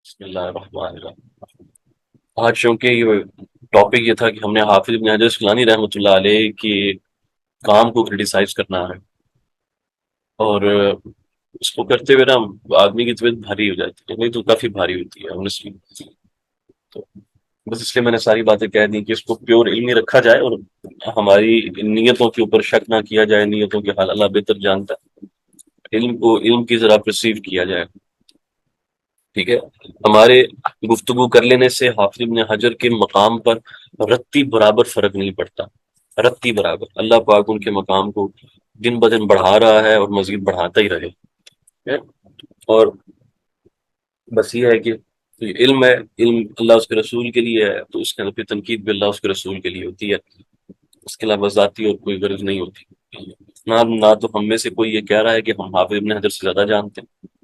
بسم اللہ الرحمن الرحیم۔ آج چونکہ یہ ٹاپک یہ تھا کہ ہم نے حافظ ابن حجر اسقلانی رحمۃ اللہ علیہ کے کام کو کرٹیسائز کرنا ہے، اور اس کو کرتے ہوئے نا آدمی کی طبیعت بھاری ہو جاتی ہے، نہیں تو کافی بھاری ہوتی ہے honestly۔ تو بس اس لیے میں نے ساری باتیں کہہ دی کہ اس کو پیور علمی رکھا جائے، اور ہماری نیتوں کے اوپر شک نہ کیا جائے، نیتوں کے حال اللہ بہتر جانتا ہے، علم کو علم کی ذرا پرسیو کیا جائے۔ ٹھیک ہے، ہمارے گفتگو کر لینے سے حافظ ابن حجر کے مقام پر رتی برابر فرق نہیں پڑتا، رتی برابر اللہ پاک ان کے مقام کو دن بدن بڑھا رہا ہے اور مزید بڑھاتا ہی رہے۔ ٹھیک ہے؟ اور بس یہ ہے کہ یہ علم ہے، علم اللہ اس کے رسول کے لیے ہے، تو اس کے اندر پھر تنقید بھی اللہ اس کے رسول کے لیے ہوتی ہے، اس کے علاوہ ذاتی اور کوئی غرض نہیں ہوتی۔ نہ تو ہم میں سے کوئی یہ کہہ رہا ہے کہ ہم حافظ ابن حجر سے زیادہ جانتے ہیں،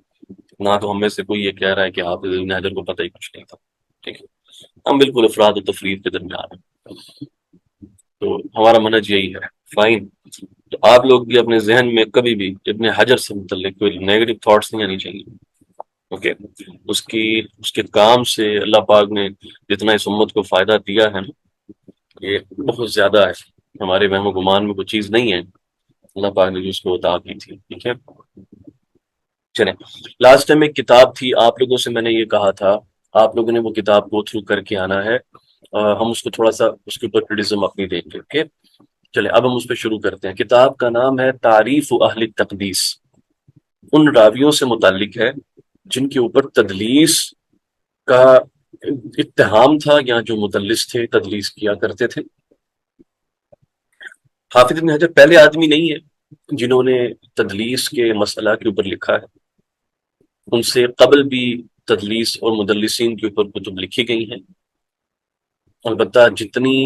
نہ تو ہم میں سے کوئی یہ کہہ رہا ہے کہ حافظ ابن حجر کو پتہ ہی کچھ نہیں تھا۔ ٹھیک ہے، ہم بالکل افراد و تفرید کے درمیان ہیں، تو ہمارا منہج یہی ہے۔ فائن، تو آپ لوگ بھی اپنے ذہن میں کبھی بھی ابن حجر سے متعلق کوئی نیگیٹو تھاٹس نہیں آنی چاہیے۔ اوکے، اس کے کام سے اللہ پاک نے جتنا اس امت کو فائدہ دیا ہے نا، یہ بہت زیادہ ہے، ہمارے وہم و گمان میں کوئی چیز نہیں ہے، اللہ پاک نے جو اس کو عطا کی تھی۔ ٹھیک ہے، چلیں، لاسٹ ٹائم ایک کتاب تھی، آپ لوگوں سے میں نے یہ کہا تھا آپ لوگوں نے وہ کتاب گو تھرو کر کے آنا ہے، ہم اس کو تھوڑا سا اس کے اوپر کرٹیسزم اپنی دیں گے۔ اوکے، چلیں اب ہم اس پہ شروع کرتے ہیں۔ کتاب کا نام ہے تعریف اہل تقدیس، ان راویوں سے متعلق ہے جن کے اوپر تدلیس کا اتہام تھا، یا جو مدلس تھے، تدلیس کیا کرتے تھے۔ حافظ ابن حجر پہلے آدمی نہیں ہے جنہوں نے تدلیس کے مسئلہ کے اوپر لکھا ہے، ان سے قبل بھی تدلیس اور مدلسین کے اوپر کتب لکھی گئی ہیں، البتہ جتنی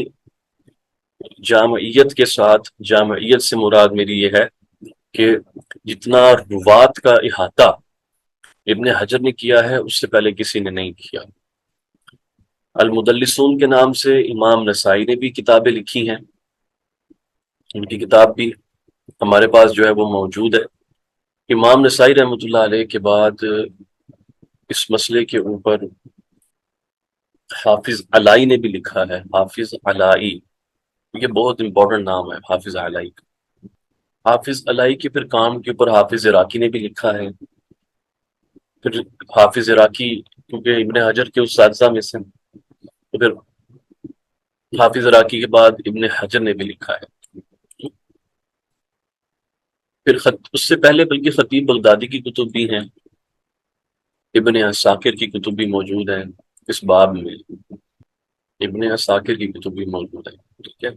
جامعیت کے ساتھ، جامعیت سے مراد میری یہ ہے کہ جتنا روات کا احاطہ ابن حجر نے کیا ہے اس سے پہلے کسی نے نہیں کیا۔ المدلسون کے نام سے امام نسائی نے بھی کتابیں لکھی ہیں، ان کی کتاب بھی ہمارے پاس جو ہے وہ موجود ہے۔ امام نسائی رحمۃ اللہ علیہ کے بعد اس مسئلے کے اوپر حافظ علائی نے بھی لکھا ہے، حافظ علائی، یہ بہت امپورٹنٹ نام ہے حافظ علائی کا۔ حافظ علائی کے پھر کام کے اوپر حافظ عراقی نے بھی لکھا ہے، پھر حافظ عراقی کیونکہ ابن حجر کے اساتذہ میں سے، تو پھر حافظ عراقی کے بعد ابن حجر نے بھی لکھا ہے۔ پھر اس سے پہلے بلکہ خطیب بغدادی کی کتب بھی ہیں، ابن عساکر کی کتب بھی موجود ہیں اس باب میں، ابن عساکر کی کتب بھی موجود ہے۔ ٹھیک ہے،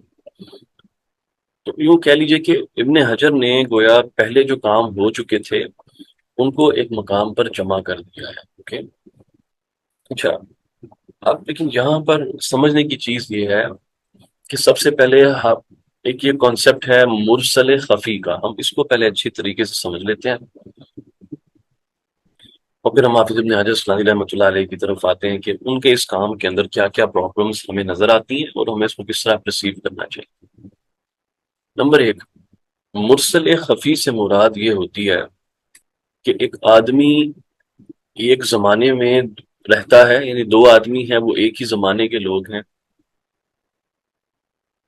تو یوں کہہ لیجئے کہ ابن حجر نے گویا پہلے جو کام ہو چکے تھے ان کو ایک مقام پر جمع کر دیا ہے۔ اوکے، اچھا، اب لیکن یہاں پر سمجھنے کی چیز یہ ہے کہ سب سے پہلے ایک یہ کانسیپٹ ہے مرسل خفی کا، ہم اس کو پہلے اچھی طریقے سے سمجھ لیتے ہیں، اور پھر ہم حافظ ابن حجر اسقلانی رحمۃ اللہ علیہ کی طرف آتے ہیں کہ ان کے اس کام کے اندر کیا کیا پرابلمس ہمیں نظر آتی ہیں اور ہمیں اس کو کس طرح پرسیو کرنا چاہیے۔ نمبر ایک، مرسل خفی سے مراد یہ ہوتی ہے کہ ایک آدمی ایک زمانے میں رہتا ہے، یعنی دو آدمی ہیں وہ ایک ہی زمانے کے لوگ ہیں،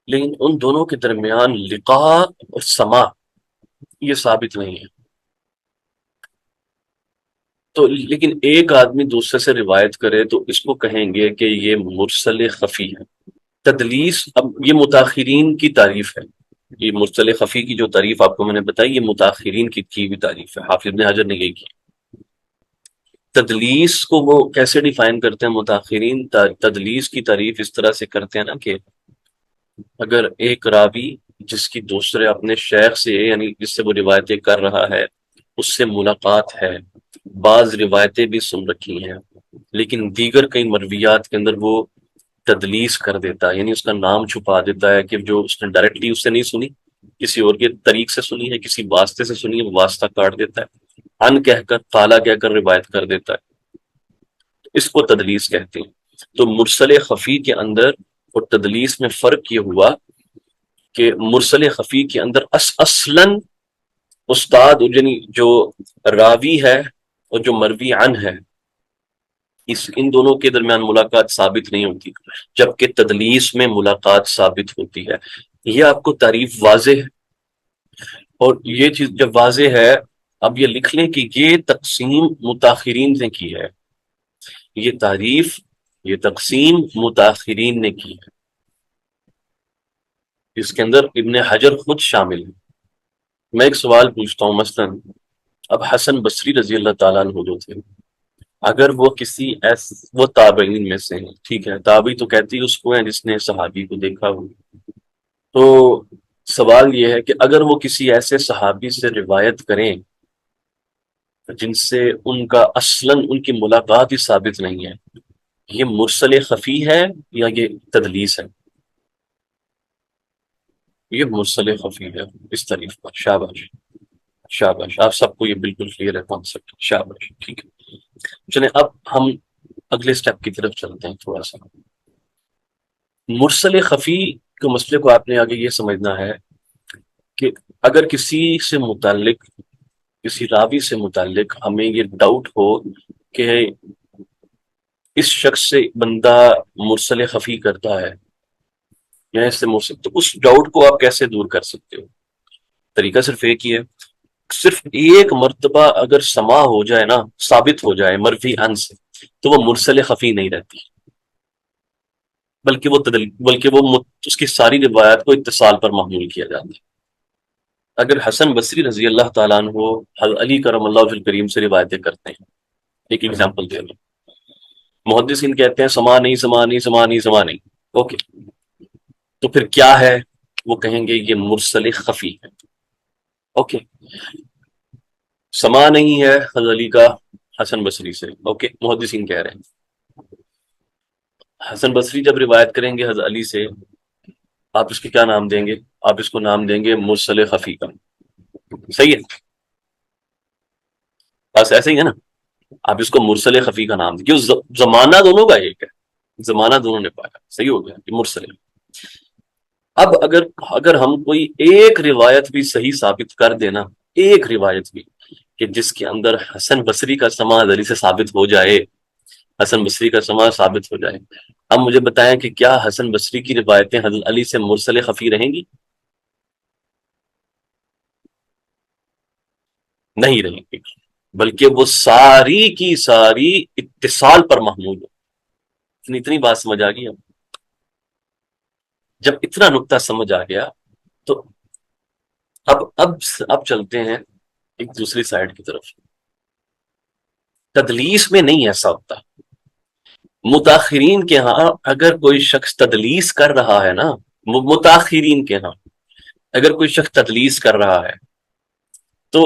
لیکن ان دونوں کے درمیان لقاء اور سما یہ ثابت نہیں ہے، تو لیکن ایک آدمی دوسرے سے روایت کرے تو اس کو کہیں گے کہ یہ مرسل خفی ہے۔ تدلیس، اب یہ متاخرین کی تعریف ہے، یہ مرسل خفی کی جو تعریف آپ کو میں نے بتائی یہ متاخرین کی بھی تعریف ہے، حافظ ابن حجر نے یہی کی۔ تدلیس کو وہ کیسے ڈیفائن کرتے ہیں متاخرین؟ تدلیس کی تعریف اس طرح سے کرتے ہیں نا کہ اگر ایک راوی جس کی دوسرے اپنے شیخ سے، یعنی جس سے وہ روایتیں کر رہا ہے، اس سے ملاقات ہے، بعض روایتیں بھی سن رکھی ہیں، لیکن دیگر کئی مرویات کے اندر وہ تدلیس کر دیتا ہے، یعنی اس کا نام چھپا دیتا ہے کہ جو اس نے ڈائریکٹلی اس سے نہیں سنی، کسی اور کے طریق سے سنی ہے، کسی واسطے سے سنی ہے، وہ واسطہ کاٹ دیتا ہے، ان کہہ کر، قالا کہہ کر روایت کر دیتا ہے، اس کو تدلیس کہتے ہیں۔ تو مرسل خفی کے اندر اور تدلیس میں فرق یہ ہوا کہ مرسل خفی کے اندر اصلاً استاد، یعنی جو راوی ہے اور جو مروی عن ہے، ان دونوں کے درمیان ملاقات ثابت نہیں ہوتی، جبکہ تدلیس میں ملاقات ثابت ہوتی ہے۔ یہ آپ کو تعریف واضح ہے، اور یہ چیز جب واضح ہے، اب یہ لکھ لیں کہ یہ تقسیم متاخرین نے کی ہے، یہ تعریف، یہ تقسیم متاخرین نے کی ہے، اس کے اندر ابن حجر خود شامل ہے۔ میں ایک سوال پوچھتا ہوں، مثلا اب حسن بصری رضی اللہ تعالیٰ عنہ جو تھے، اگر وہ کسی وہ تابعین میں سے ہیں، ٹھیک ہے، تابعی تو کہتی اس کو ہے جس نے صحابی کو دیکھا ہو، تو سوال یہ ہے کہ اگر وہ کسی ایسے صحابی سے روایت کریں جن سے ان کا اصلاً ان کی ملاقات ہی ثابت نہیں ہے، یہ مرسل خفی ہے یا یہ تدلیس ہے؟ یہ مرسل خفی ہے اس طریق پر۔ شاباش، شاباش، آپ سب کو یہ بالکل کلیئر ہے کانسیپٹ، شاباش، ٹھیک ہے۔ چلیں اب ہم اگلے سٹیپ کی طرف چلتے ہیں تھوڑا سا۔ مرسل خفی کے مسئلے کو آپ نے آگے یہ سمجھنا ہے کہ اگر کسی سے متعلق، کسی راوی سے متعلق ہمیں یہ ڈاؤٹ ہو کہ اس شخص سے بندہ مرسل خفی کرتا ہے یا اس سے مرسل، تو اس ڈاؤٹ کو آپ کیسے دور کر سکتے ہو؟ طریقہ صرف ایک ہی ہے، صرف ایک مرتبہ اگر سما ہو جائے نا، ثابت ہو جائے مرفی ان سے، تو وہ مرسل خفی نہیں رہتی، بلکہ وہ اس کی ساری روایات کو اتصال پر محمول کیا جاتا ہے۔ اگر حسن بصری رضی اللہ تعالیٰ عنہ حضرت علی کرم اللہ وجہ الکریم سے روایتیں کرتے ہیں، ایک ایگزامپل دے رہا ہوں، محدثین کہتے ہیں سما نہیں، سما نہیں، سما نہیں، سما نہیں، اوکے، تو پھر کیا ہے؟ وہ کہیں گے یہ مرسل خفی ہے، اوکے، سما نہیں ہے حضرت علی کا حسن بصری سے، اوکے، محدثین کہہ رہے ہیں حسن بصری جب روایت کریں گے حضرت علی سے، آپ اس کے کیا نام دیں گے؟ آپ اس کو نام دیں گے مرسل خفی کا، صحیح ہے؟ بس ایسے ہی ہے نا، آپ اس کو مرسل خفی کا نام دیں، کیوں؟ زمانہ دونوں کا ایک ہے، زمانہ دونوں نے پایا، صحیح ہو گیا کہ مرسل ہے۔ اب اگر ہم کوئی ایک روایت بھی صحیح ثابت کر دینا، ایک روایت بھی کہ جس کے اندر حسن بصری کا سماع علی سے ثابت ہو جائے، حسن بصری کا سماع ثابت ہو جائے، اب مجھے بتائیں کہ کیا حسن بصری کی روایتیں حضرت علی سے مرسل خفی رہیں گی؟ نہیں رہیں گی، بلکہ وہ ساری کی ساری اتصال پر محمول ہو۔ اتنی بات سمجھ آ گئی؟ اب جب اتنا نقطہ سمجھ آ گیا تو اب چلتے ہیں ایک دوسری سائڈ کی طرف۔ تدلیس میں نہیں ایسا ہوتا، متاخرین کے ہاں اگر کوئی شخص تدلیس کر رہا ہے نا، متاخرین کے ہاں اگر کوئی شخص تدلیس کر رہا ہے تو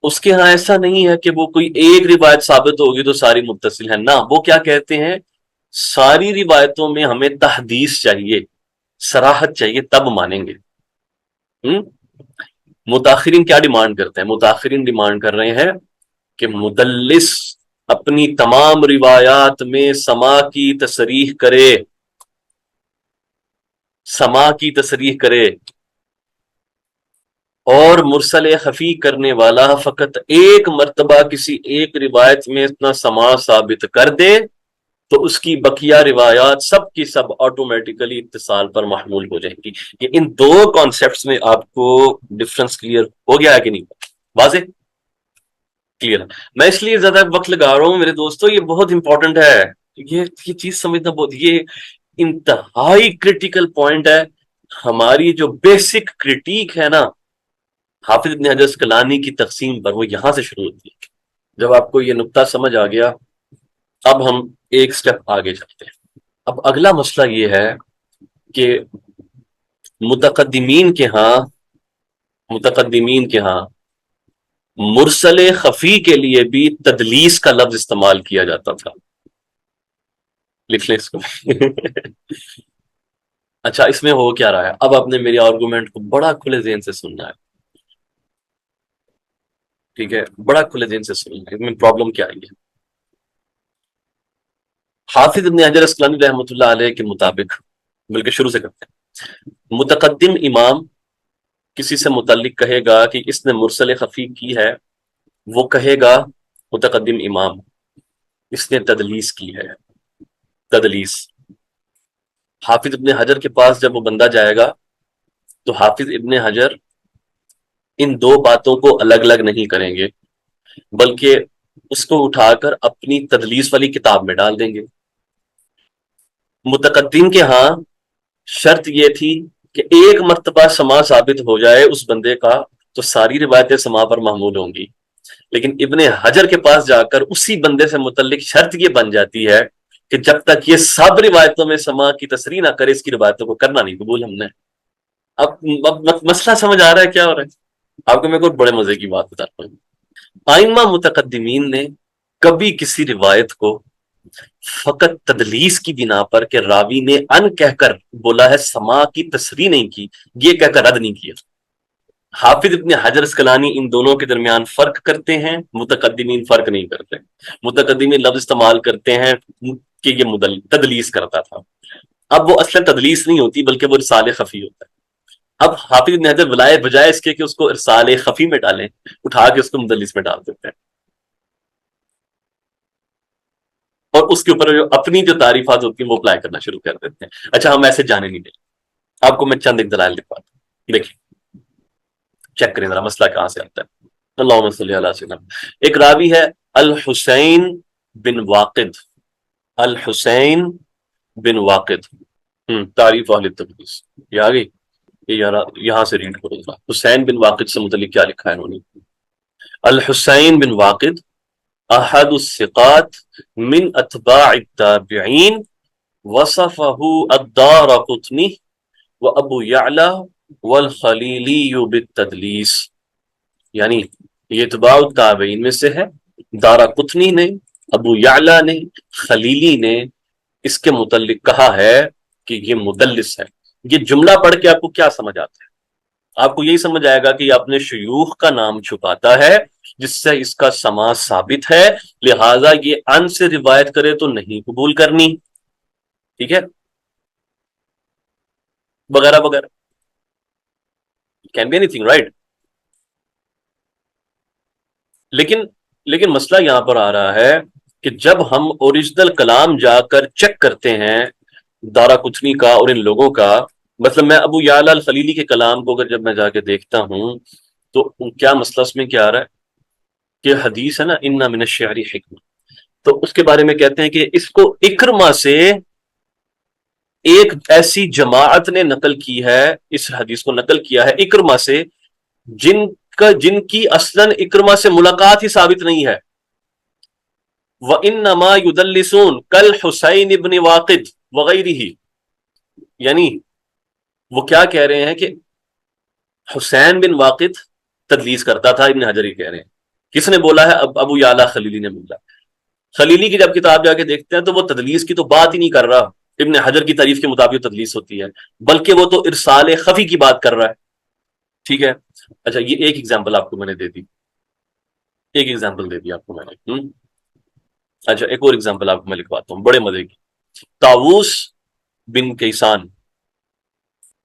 اس کے ہاں ایسا نہیں ہے کہ وہ کوئی ایک روایت ثابت ہوگی تو ساری متصل ہے، نہ، وہ کیا کہتے ہیں، ساری روایتوں میں ہمیں تحدیث چاہیے، صراحت چاہیے، تب مانیں گے۔ متاخرین کیا ڈیمانڈ کرتے ہیں؟ متاخرین ڈیمانڈ کر رہے ہیں کہ مدلس اپنی تمام روایات میں سما کی تصریح کرے، سما کی تصریح کرے، اور مرسل خفی کرنے والا فقط ایک مرتبہ کسی ایک روایت میں اتنا سما ثابت کر دے تو اس کی بقیہ روایات سب کی سب آٹومیٹیکلی اتصال پر محمول ہو جائیں گی۔ یہ ان دو کانسیپٹس میں آپ کو ڈفرنس کلیئر ہو گیا ہے کہ نہیں؟ واضح، کلیئر؟ میں اس لیے زیادہ وقت لگا رہا ہوں میرے دوستوں، یہ بہت امپورٹنٹ ہے، یہ چیز سمجھنا بہت، یہ انتہائی کریٹیکل پوائنٹ ہے۔ ہماری جو بیسک کرٹیک ہے نا حافظ ابن حجر اسقلانی کی تقسیم پر، وہ یہاں سے شروع ہوتی ہے۔ جب آپ کو یہ نقطہ سمجھ آ گیا، اب ہم ایک سٹیپ آگے چلتے ہیں۔ اب اگلا مسئلہ یہ ہے کہ متقدمین کے ہاں مرسل خفی کے لیے بھی تدلیس کا لفظ استعمال کیا جاتا تھا، لکھ لیں اس کو۔ اچھا، اس میں ہو کیا رہا ہے؟ اب آپ نے میری آرگومنٹ کو بڑا کھلے ذہن سے سننا ہے، ٹھیک ہے، بڑا کھلے ذہن سے سننا ہے، اس میں پرابلم کیا آئی ہے۔ حافظ ابن حجر اسقلانی رحمۃ اللہ علیہ کے مطابق، بلکہ شروع سے کرتے ہیں، متقدم امام کسی سے متعلق کہے گا کہ اس نے مرسل خفی کی ہے، وہ کہے گا متقدم امام اس نے تدلیس کی ہے، تدلیس۔ حافظ ابن حجر کے پاس جب وہ بندہ جائے گا تو حافظ ابن حجر ان دو باتوں کو الگ الگ نہیں کریں گے، بلکہ اس کو اٹھا کر اپنی تدلیس والی کتاب میں ڈال دیں گے۔ متقدم کے ہاں شرط یہ تھی کہ ایک مرتبہ سما ثابت ہو جائے اس بندے کا تو ساری روایتیں سما پر محمول ہوں گی، لیکن ابن حجر کے پاس جا کر اسی بندے سے متعلق شرط یہ بن جاتی ہے کہ جب تک یہ سب روایتوں میں سما کی تصریح نہ کرے اس کی روایتوں کو کرنا نہیں قبول ہم نے۔ اب مسئلہ سمجھ آ رہا ہے کیا ہو رہا ہے؟ آپ کو میں کوئی بڑے مزے کی بات بتاتا ہوں۔ ائمہ متقدمین نے کبھی کسی روایت کو فقط تدلیس کی بنا پر کہ راوی نے ان کہہ کر بولا ہے سما کی تصریح نہیں کی، یہ کہہ کر رد نہیں کیا۔ حافظ ابن حجر اسقلانی ان دونوں کے درمیان فرق کرتے ہیں، متقدمین فرق نہیں کرتے۔ متقدمین لفظ استعمال کرتے ہیں کہ یہ تدلیس کرتا تھا، اب وہ اصلا تدلیس نہیں ہوتی بلکہ وہ ارسال خفی ہوتا ہے۔ اب حافظ ابن حجر بجائے اس کے کہ اس کو ارسال خفی میں ڈالیں، اٹھا کے اس کو مدلس میں ڈال دیتے ہیں، اور اس کے اوپر جو اپنی جو تعریفات ہوتی ہیں وہ اپلائی کرنا شروع کر دیتے ہیں۔ اچھا ہم ایسے جانے نہیں دیں، آپ کو میں چند ایک دلائل دکھاتا ہوں، دیکھیں چیک کریں ذرا مسئلہ کہاں سے آتا ہے۔ اللہم صلی علی سیدنا، ایک راوی ہے الحسین بن واقد، الحسین بن واقد، تعریف اہل تدلیس، یہ آ گئی، یہاں سے ریڈ کرو ذرا، حسین بن واقد سے متعلق کیا لکھا ہے انہوں نے۔ الحسین بن واقد احد الثقات من اتباع التابعین، وصفه الدارقطنی وابو یعلا والخلیلی بالتدلیس، یعنی یہ اتباع التابعین میں سے ہے، دارقطنی نے، ابو یعلا نے، خلیلی نے اس کے متعلق کہا ہے کہ یہ مدلس ہے۔ یہ جملہ پڑھ کے آپ کو کیا سمجھ آتا ہے؟ آپ کو یہی سمجھ آئے گا کہ یہ اپنے شیوخ کا نام چھپاتا ہے جس سے اس کا سما ثابت ہے، لہٰذا یہ ان سے روایت کرے تو نہیں قبول کرنی، ٹھیک ہے، وغیرہ وغیرہ، can be anything right. لیکن مسئلہ یہاں پر آ رہا ہے کہ جب ہم اوریجنل کلام جا کر چیک کرتے ہیں دارا کتنی کا اور ان لوگوں کا، مطلب میں ابو یعلا الخلیلی کے کلام کو اگر جب میں جا کے دیکھتا ہوں تو کیا مسئلہ اس میں کیا آ رہا ہے کہ حدیث ہے نا ان من الشعر حکمہ، تو اس کے بارے میں کہتے ہیں کہ اس کو اکرما سے ایک ایسی جماعت نے نقل کی ہے، اس حدیث کو نقل کیا ہے اکرما سے جن کی اصلاً اکرما سے ملاقات ہی ثابت نہیں ہے۔ وَإِنَّمَا يُدَلِّسُونَ كَالْحُسَيْنِ بْنِ وَاقِدٍ وَغَيْرِهِ، یعنی وہ کیا کہہ رہے ہیں کہ حسین بن واقد تدلیس کرتا تھا، ابن حجر ہی کہہ رہے ہیں۔ کس نے بولا ہے؟ ابو یعلا خلیلی نے بولا۔ خلیلی کی جب کتاب جا کے دیکھتے ہیں تو وہ تدلیس کی تو بات ہی نہیں کر رہا، ابن حجر کی تعریف کے مطابق تدلیس ہوتی ہے، بلکہ وہ تو ارسال خفی کی بات کر رہا ہے، ٹھیک ہے۔ اچھا یہ ایک ایگزامپل آپ کو میں نے دے دی، ایک ایگزامپل دے دی آپ کو میں نے۔ اچھا ایک اور ایگزامپل آپ کو میں لکھواتا ہوں بڑے مزے کی۔ طاووس بن کیسان،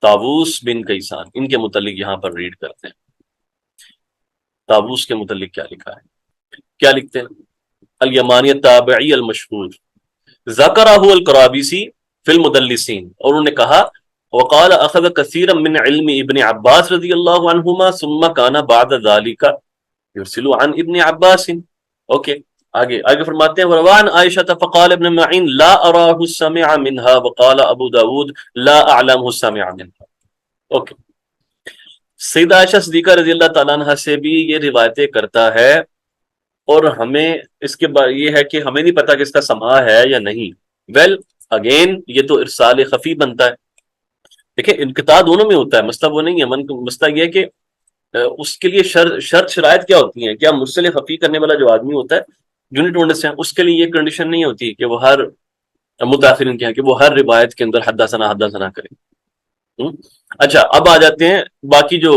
طاووس بن کیسان، ان کے متعلق یہاں پر ریڈ کرتے ہیں، طاووس کے متعلق کیا لکھا ہے، کیا لکھتے ہیں؟ الیمانی التابعی المشہور، ذکرہ القرابیسی فی المدلسین، اور انہوں نے کہا وقال اخذ کثیرا من علم ابن عباس رضی اللہ عنہما ثم کان بعد ذلك یرسل عن ابن عباس۔ اوکے آگے فرماتے ہیں وروان عائشہ فقال ابن معین لا اراه سمع منها وقال ابو داود لا اعلمه سمع منها۔ اوکے، سیدہ عائشہ صدیقہ رضی اللہ تعالیٰ عنہ سے بھی یہ روایتیں کرتا ہے، اور ہمیں اس کے بعد یہ ہے کہ ہمیں نہیں پتا کہ اس کا سماع ہے یا نہیں۔ ویل اگین یہ تو ارسال خفی بنتا ہے۔ دیکھیں انقطاع دونوں میں ہوتا ہے، مسئلہ وہ نہیں ہے، مسئلہ یہ ہے کہ اس کے لیے شرط شرائط کیا ہوتی ہیں؟ کیا مرسل خفی کرنے والا جو آدمی ہوتا ہے یونٹ انڈرسٹینڈ، اس کے لیے یہ کنڈیشن نہیں ہوتی کہ وہ ہر متاثرین کے ہیں کہ وہ ہر روایت کے اندر حدثنا کرے۔ اچھا اب آ جاتے ہیں باقی جو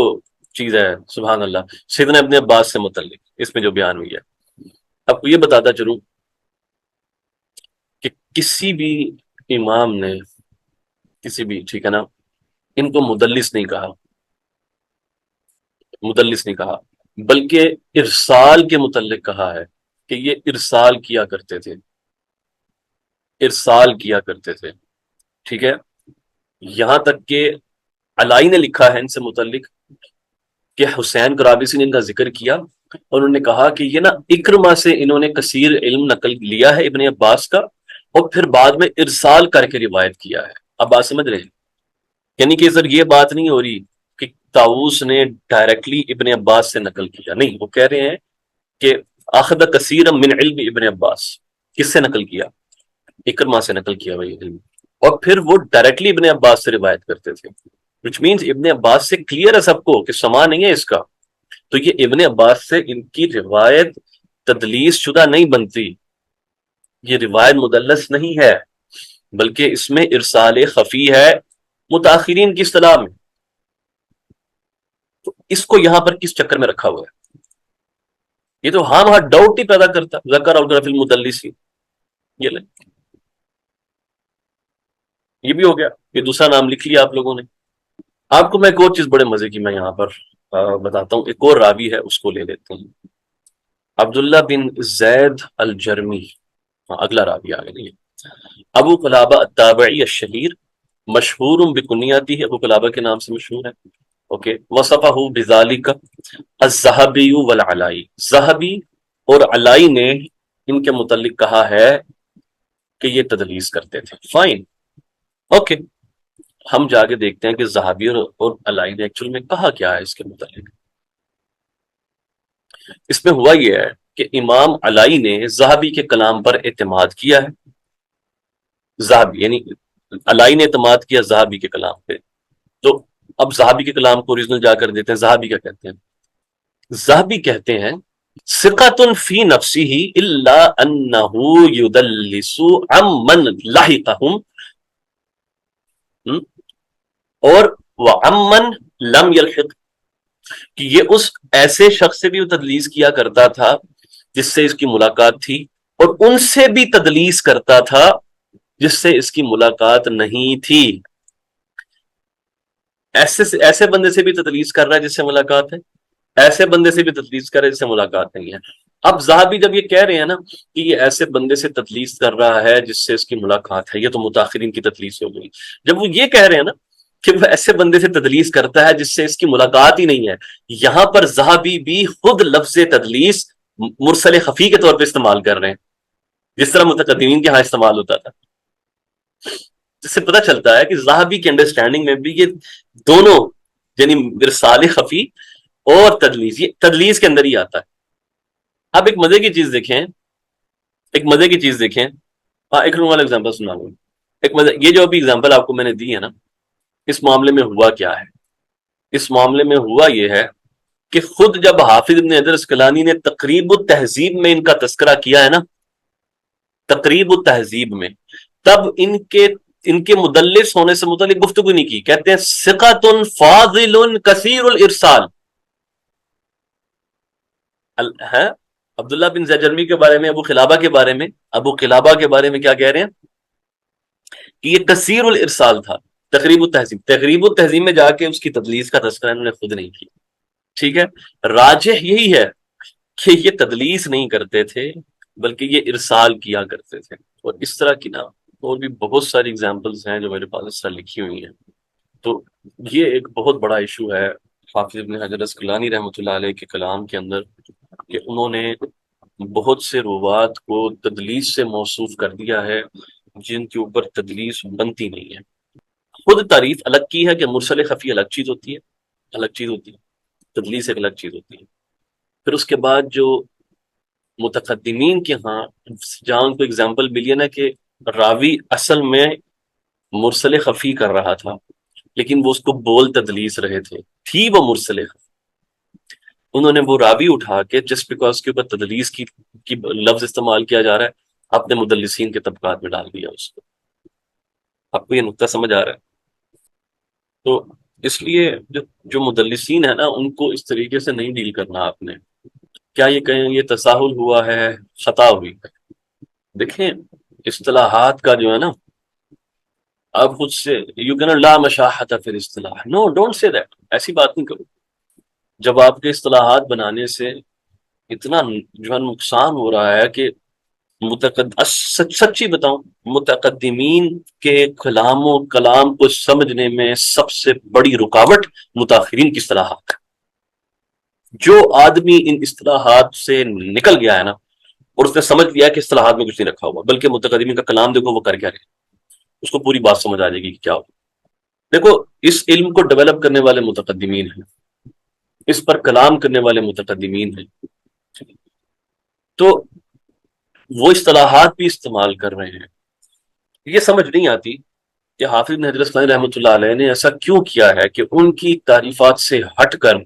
چیز ہے، سبحان اللہ، سیدنا ابن عباس سے متعلق اس میں جو بیان ہوئی ہے۔ اب کو یہ بتاتا چلوں کہ کسی بھی امام نے کسی بھی، ٹھیک ہے نا، ان کو مدلس نہیں کہا، مدلس نہیں کہا، بلکہ ارسال کے متعلق کہا ہے کہ یہ ارسال کیا کرتے تھے۔ ارسال کیا کرتے تھے. ٹھیک ہے. یہاں تک کہ علائی نے لکھا ہے ان سے متعلق کہ حسین قرابیسی نے ان کا ذکر کیا اور انہوں نے کہا کہ یہ نا اکرما سے انہوں نے کثیر علم نقل لیا ہے ابن عباس کا اور پھر بعد میں ارسال کر کے روایت کیا ہے. اب بات سمجھ رہے ہیں؟ یعنی کہ سر یہ بات نہیں ہو رہی کہ طاووس نے ڈائریکٹلی ابن عباس سے نقل کیا، نہیں، وہ کہہ رہے ہیں کہ اخذ کثیر من علم ابن عباس. کس سے نقل کیا؟ اکرما سے نقل کیا وہی علم، اور پھر وہ ڈائریکٹلی ابن عباس سے روایت کرتے تھے. وچ مینس ابن عباس سے کلیئر ہے سب کو کہ سما نہیں ہے اس کا. تو یہ ابن عباس سے ان کی روایت تدلیس شدہ نہیں بنتی، یہ روایت مدلس نہیں ہے، بلکہ اس میں ارسال خفی ہے متاخرین کی اصطلاح میں. تو اس کو یہاں پر کس چکر میں رکھا ہوا ہے؟ یہ تو ہاں وہاں ڈاؤٹ ہی پیدا کرتا. ذکر اور فی المدلسی، یہ لیں، یہ بھی ہو گیا، یہ دوسرا نام لکھ لیا آپ لوگوں نے. آپ کو میں ایک اور چیز بڑے مزے کی میں یہاں پر بتاتا ہوں. ایک اور راوی ہے، اس کو لے لیتے ہیں، عبداللہ بن زید الجرمی. اگلا راوی آ گیا. ابو قلابہ التابعی الشہیر، مشہور بکنیاتی، ابو قلابہ کے نام سے مشہور ہے. اوکے. وصفہ بذالک الذہبی والعلائی، ذہبی اور علائی نے ان کے متعلق کہا ہے کہ یہ تدلیس کرتے تھے. Fine, okay. ہم جا کے دیکھتے ہیں کہ ذہبی اور علائی نے ایکچوئل میں کہا کیا ہے اس کے متعلق. اس میں ہوا یہ ہے کہ امام علائی نے ذہبی کے کلام پر اعتماد کیا ہے. ذہبی یعنی علائی نے اعتماد کیا ذہبی کے کلام پہ. تو اب ذہبی کے کلام کو اوریجنل جا کر دیتے ہیں. ذہبی کیا کہتے ہیں؟ ذہبی کہتے ہیں ثقۃ فی نفسہ الا انہ یدلس عمن لحقہم، اور وعمن لم یلحق، کہ یہ اس ایسے شخص سے بھی تدلیس کیا کرتا تھا جس سے اس کی ملاقات تھی، اور ان سے بھی تدلیس کرتا تھا جس سے اس کی ملاقات نہیں تھی. ایسے بندے سے بھی تدلیس کر رہا ہے جس سے ملاقات ہے، ایسے بندے سے بھی تدلیس کر رہا ہے جس سے ملاقات نہیں ہے. اب ذہبی جب یہ کہہ رہے ہیں نا کہ یہ ایسے بندے سے تدلیس کر رہا ہے جس سے اس کی ملاقات ہے، یہ تو متاخرین کی تدلیس ہو گئی. جب وہ یہ کہہ رہے ہیں نا کہ وہ ایسے بندے سے تدلیس کرتا ہے جس سے اس کی ملاقات ہی نہیں ہے، یہاں پر ذہبی بھی خود لفظ تدلیس مرسل خفی کے طور پہ استعمال کر رہے ہیں، جس طرح متقدمین کے ہاں استعمال ہوتا تھا. جس سے پتہ چلتا ہے کہ ذہبی کی انڈرسٹینڈنگ میں بھی یہ دونوں، یعنی ارسال خفی اور تدلیس، یہ تدلیس کے اندر ہی آتا ہے. اب ایک مزے کی چیز دیکھیں، ایک مزے کی چیز دیکھیں. ہاں، ایک والا ایگزامپل سنا لوں. ایک مزے، یہ جو ابھی ایگزامپل آپ کو میں نے دی ہے نا، اس معاملے میں ہوا کیا ہے؟ اس معاملے میں ہوا یہ ہے کہ خود جب حافظ ابن حجر اسقلانی نے تقریب التہذیب میں ان کا تذکرہ کیا ہے نا، تقریب التہذیب میں، تب ان کے مدلس ہونے سے متعلق گفتگو نہیں کی. کہتے ہیں ثقۃ فاضل کثیر الارسال. ہے عبداللہ بن زجرمی کے بارے میں، ابو قلابہ کے بارے میں، ابو قلابہ کے بارے میں کیا کہہ رہے ہیں کہ یہ کثیر الارسال تھا. تقریب التہذیب، تقریب التہذیب میں جا کے اس کی تدلیس کا تذکرہ انہوں نے خود نہیں کیا. ٹھیک ہے. راجح یہی ہے کہ یہ تدلیس نہیں کرتے تھے بلکہ یہ ارسال کیا کرتے تھے. اور اس طرح کی نا اور بھی بہت ساری اگزامپلز ہیں جو میرے پاس اس طرح لکھی ہوئی ہیں. تو یہ ایک بہت بڑا ایشو ہے حافظ ابن حجر اسقلانی رحمۃ اللہ علیہ کے کلام کے اندر، کہ انہوں نے بہت سے روات کو تدلیس سے موصوف کر دیا ہے جن کے اوپر تدلیس بنتی نہیں ہے. خود تعریف الگ کی ہے کہ مرسل خفی الگ چیز ہوتی ہے، الگ چیز ہوتی ہے، تدلیس ایک الگ چیز ہوتی ہے. پھر اس کے بعد جو متقدمین کے ہاں جہاں کو اگزامپل ملی ہے نا کہ راوی اصل میں مرسل خفی کر رہا تھا لیکن وہ اس کو بول تدلیس رہے تھی وہ مرسل خفی. انہوں نے وہ راوی اٹھا کے جسٹ بیکاز کے اوپر تدلیس کی لفظ استعمال کیا جا رہا ہے، اپنے مدلسین کے طبقات میں ڈال دیا اس کو. آپ کو یہ نقطہ سمجھ آ رہا ہے؟ تو اس لیے جو مدلسین ہیں نا ان کو اس طریقے سے نہیں ڈیل کرنا آپ نے. کیا یہ کہیں یہ تساہل ہوا ہے، خطا ہوئی ہے؟ دیکھیں اصطلاحات کا جو ہے نا، آپ خود سے یو کین لا مشاحت فی الاصطلاح، نو ڈونٹ سے دیٹ، ایسی بات نہیں کرو. جب آپ کے اصطلاحات بنانے سے اتنا جو ہے نقصان ہو رہا ہے کہ سچی بتاؤں، متقدمین کے کلام و کلام کو سمجھنے میں سب سے بڑی رکاوٹ متاخرین کی اصطلاحات۔ جو آدمی ان اصطلاحات سے نکل گیا ہے نا، اور اس نے سمجھ لیا کہ اصطلاحات میں کچھ نہیں رکھا ہوا، بلکہ متقدمین کا کلام دیکھو وہ کر کیا رہے، اس کو پوری بات سمجھ آ جائے گی کہ کیا ہو۔ دیکھو، اس علم کو ڈیولپ کرنے والے متقدمین ہیں، اس پر کلام کرنے والے متقدمین ہیں، تو وہ اصطلاحات بھی استعمال کر رہے ہیں۔ یہ سمجھ نہیں آتی کہ حافظ بن حجر اسقلانی رحمۃ اللہ علیہ نے ایسا کیوں کیا ہے کہ ان کی تعریفات سے ہٹ کر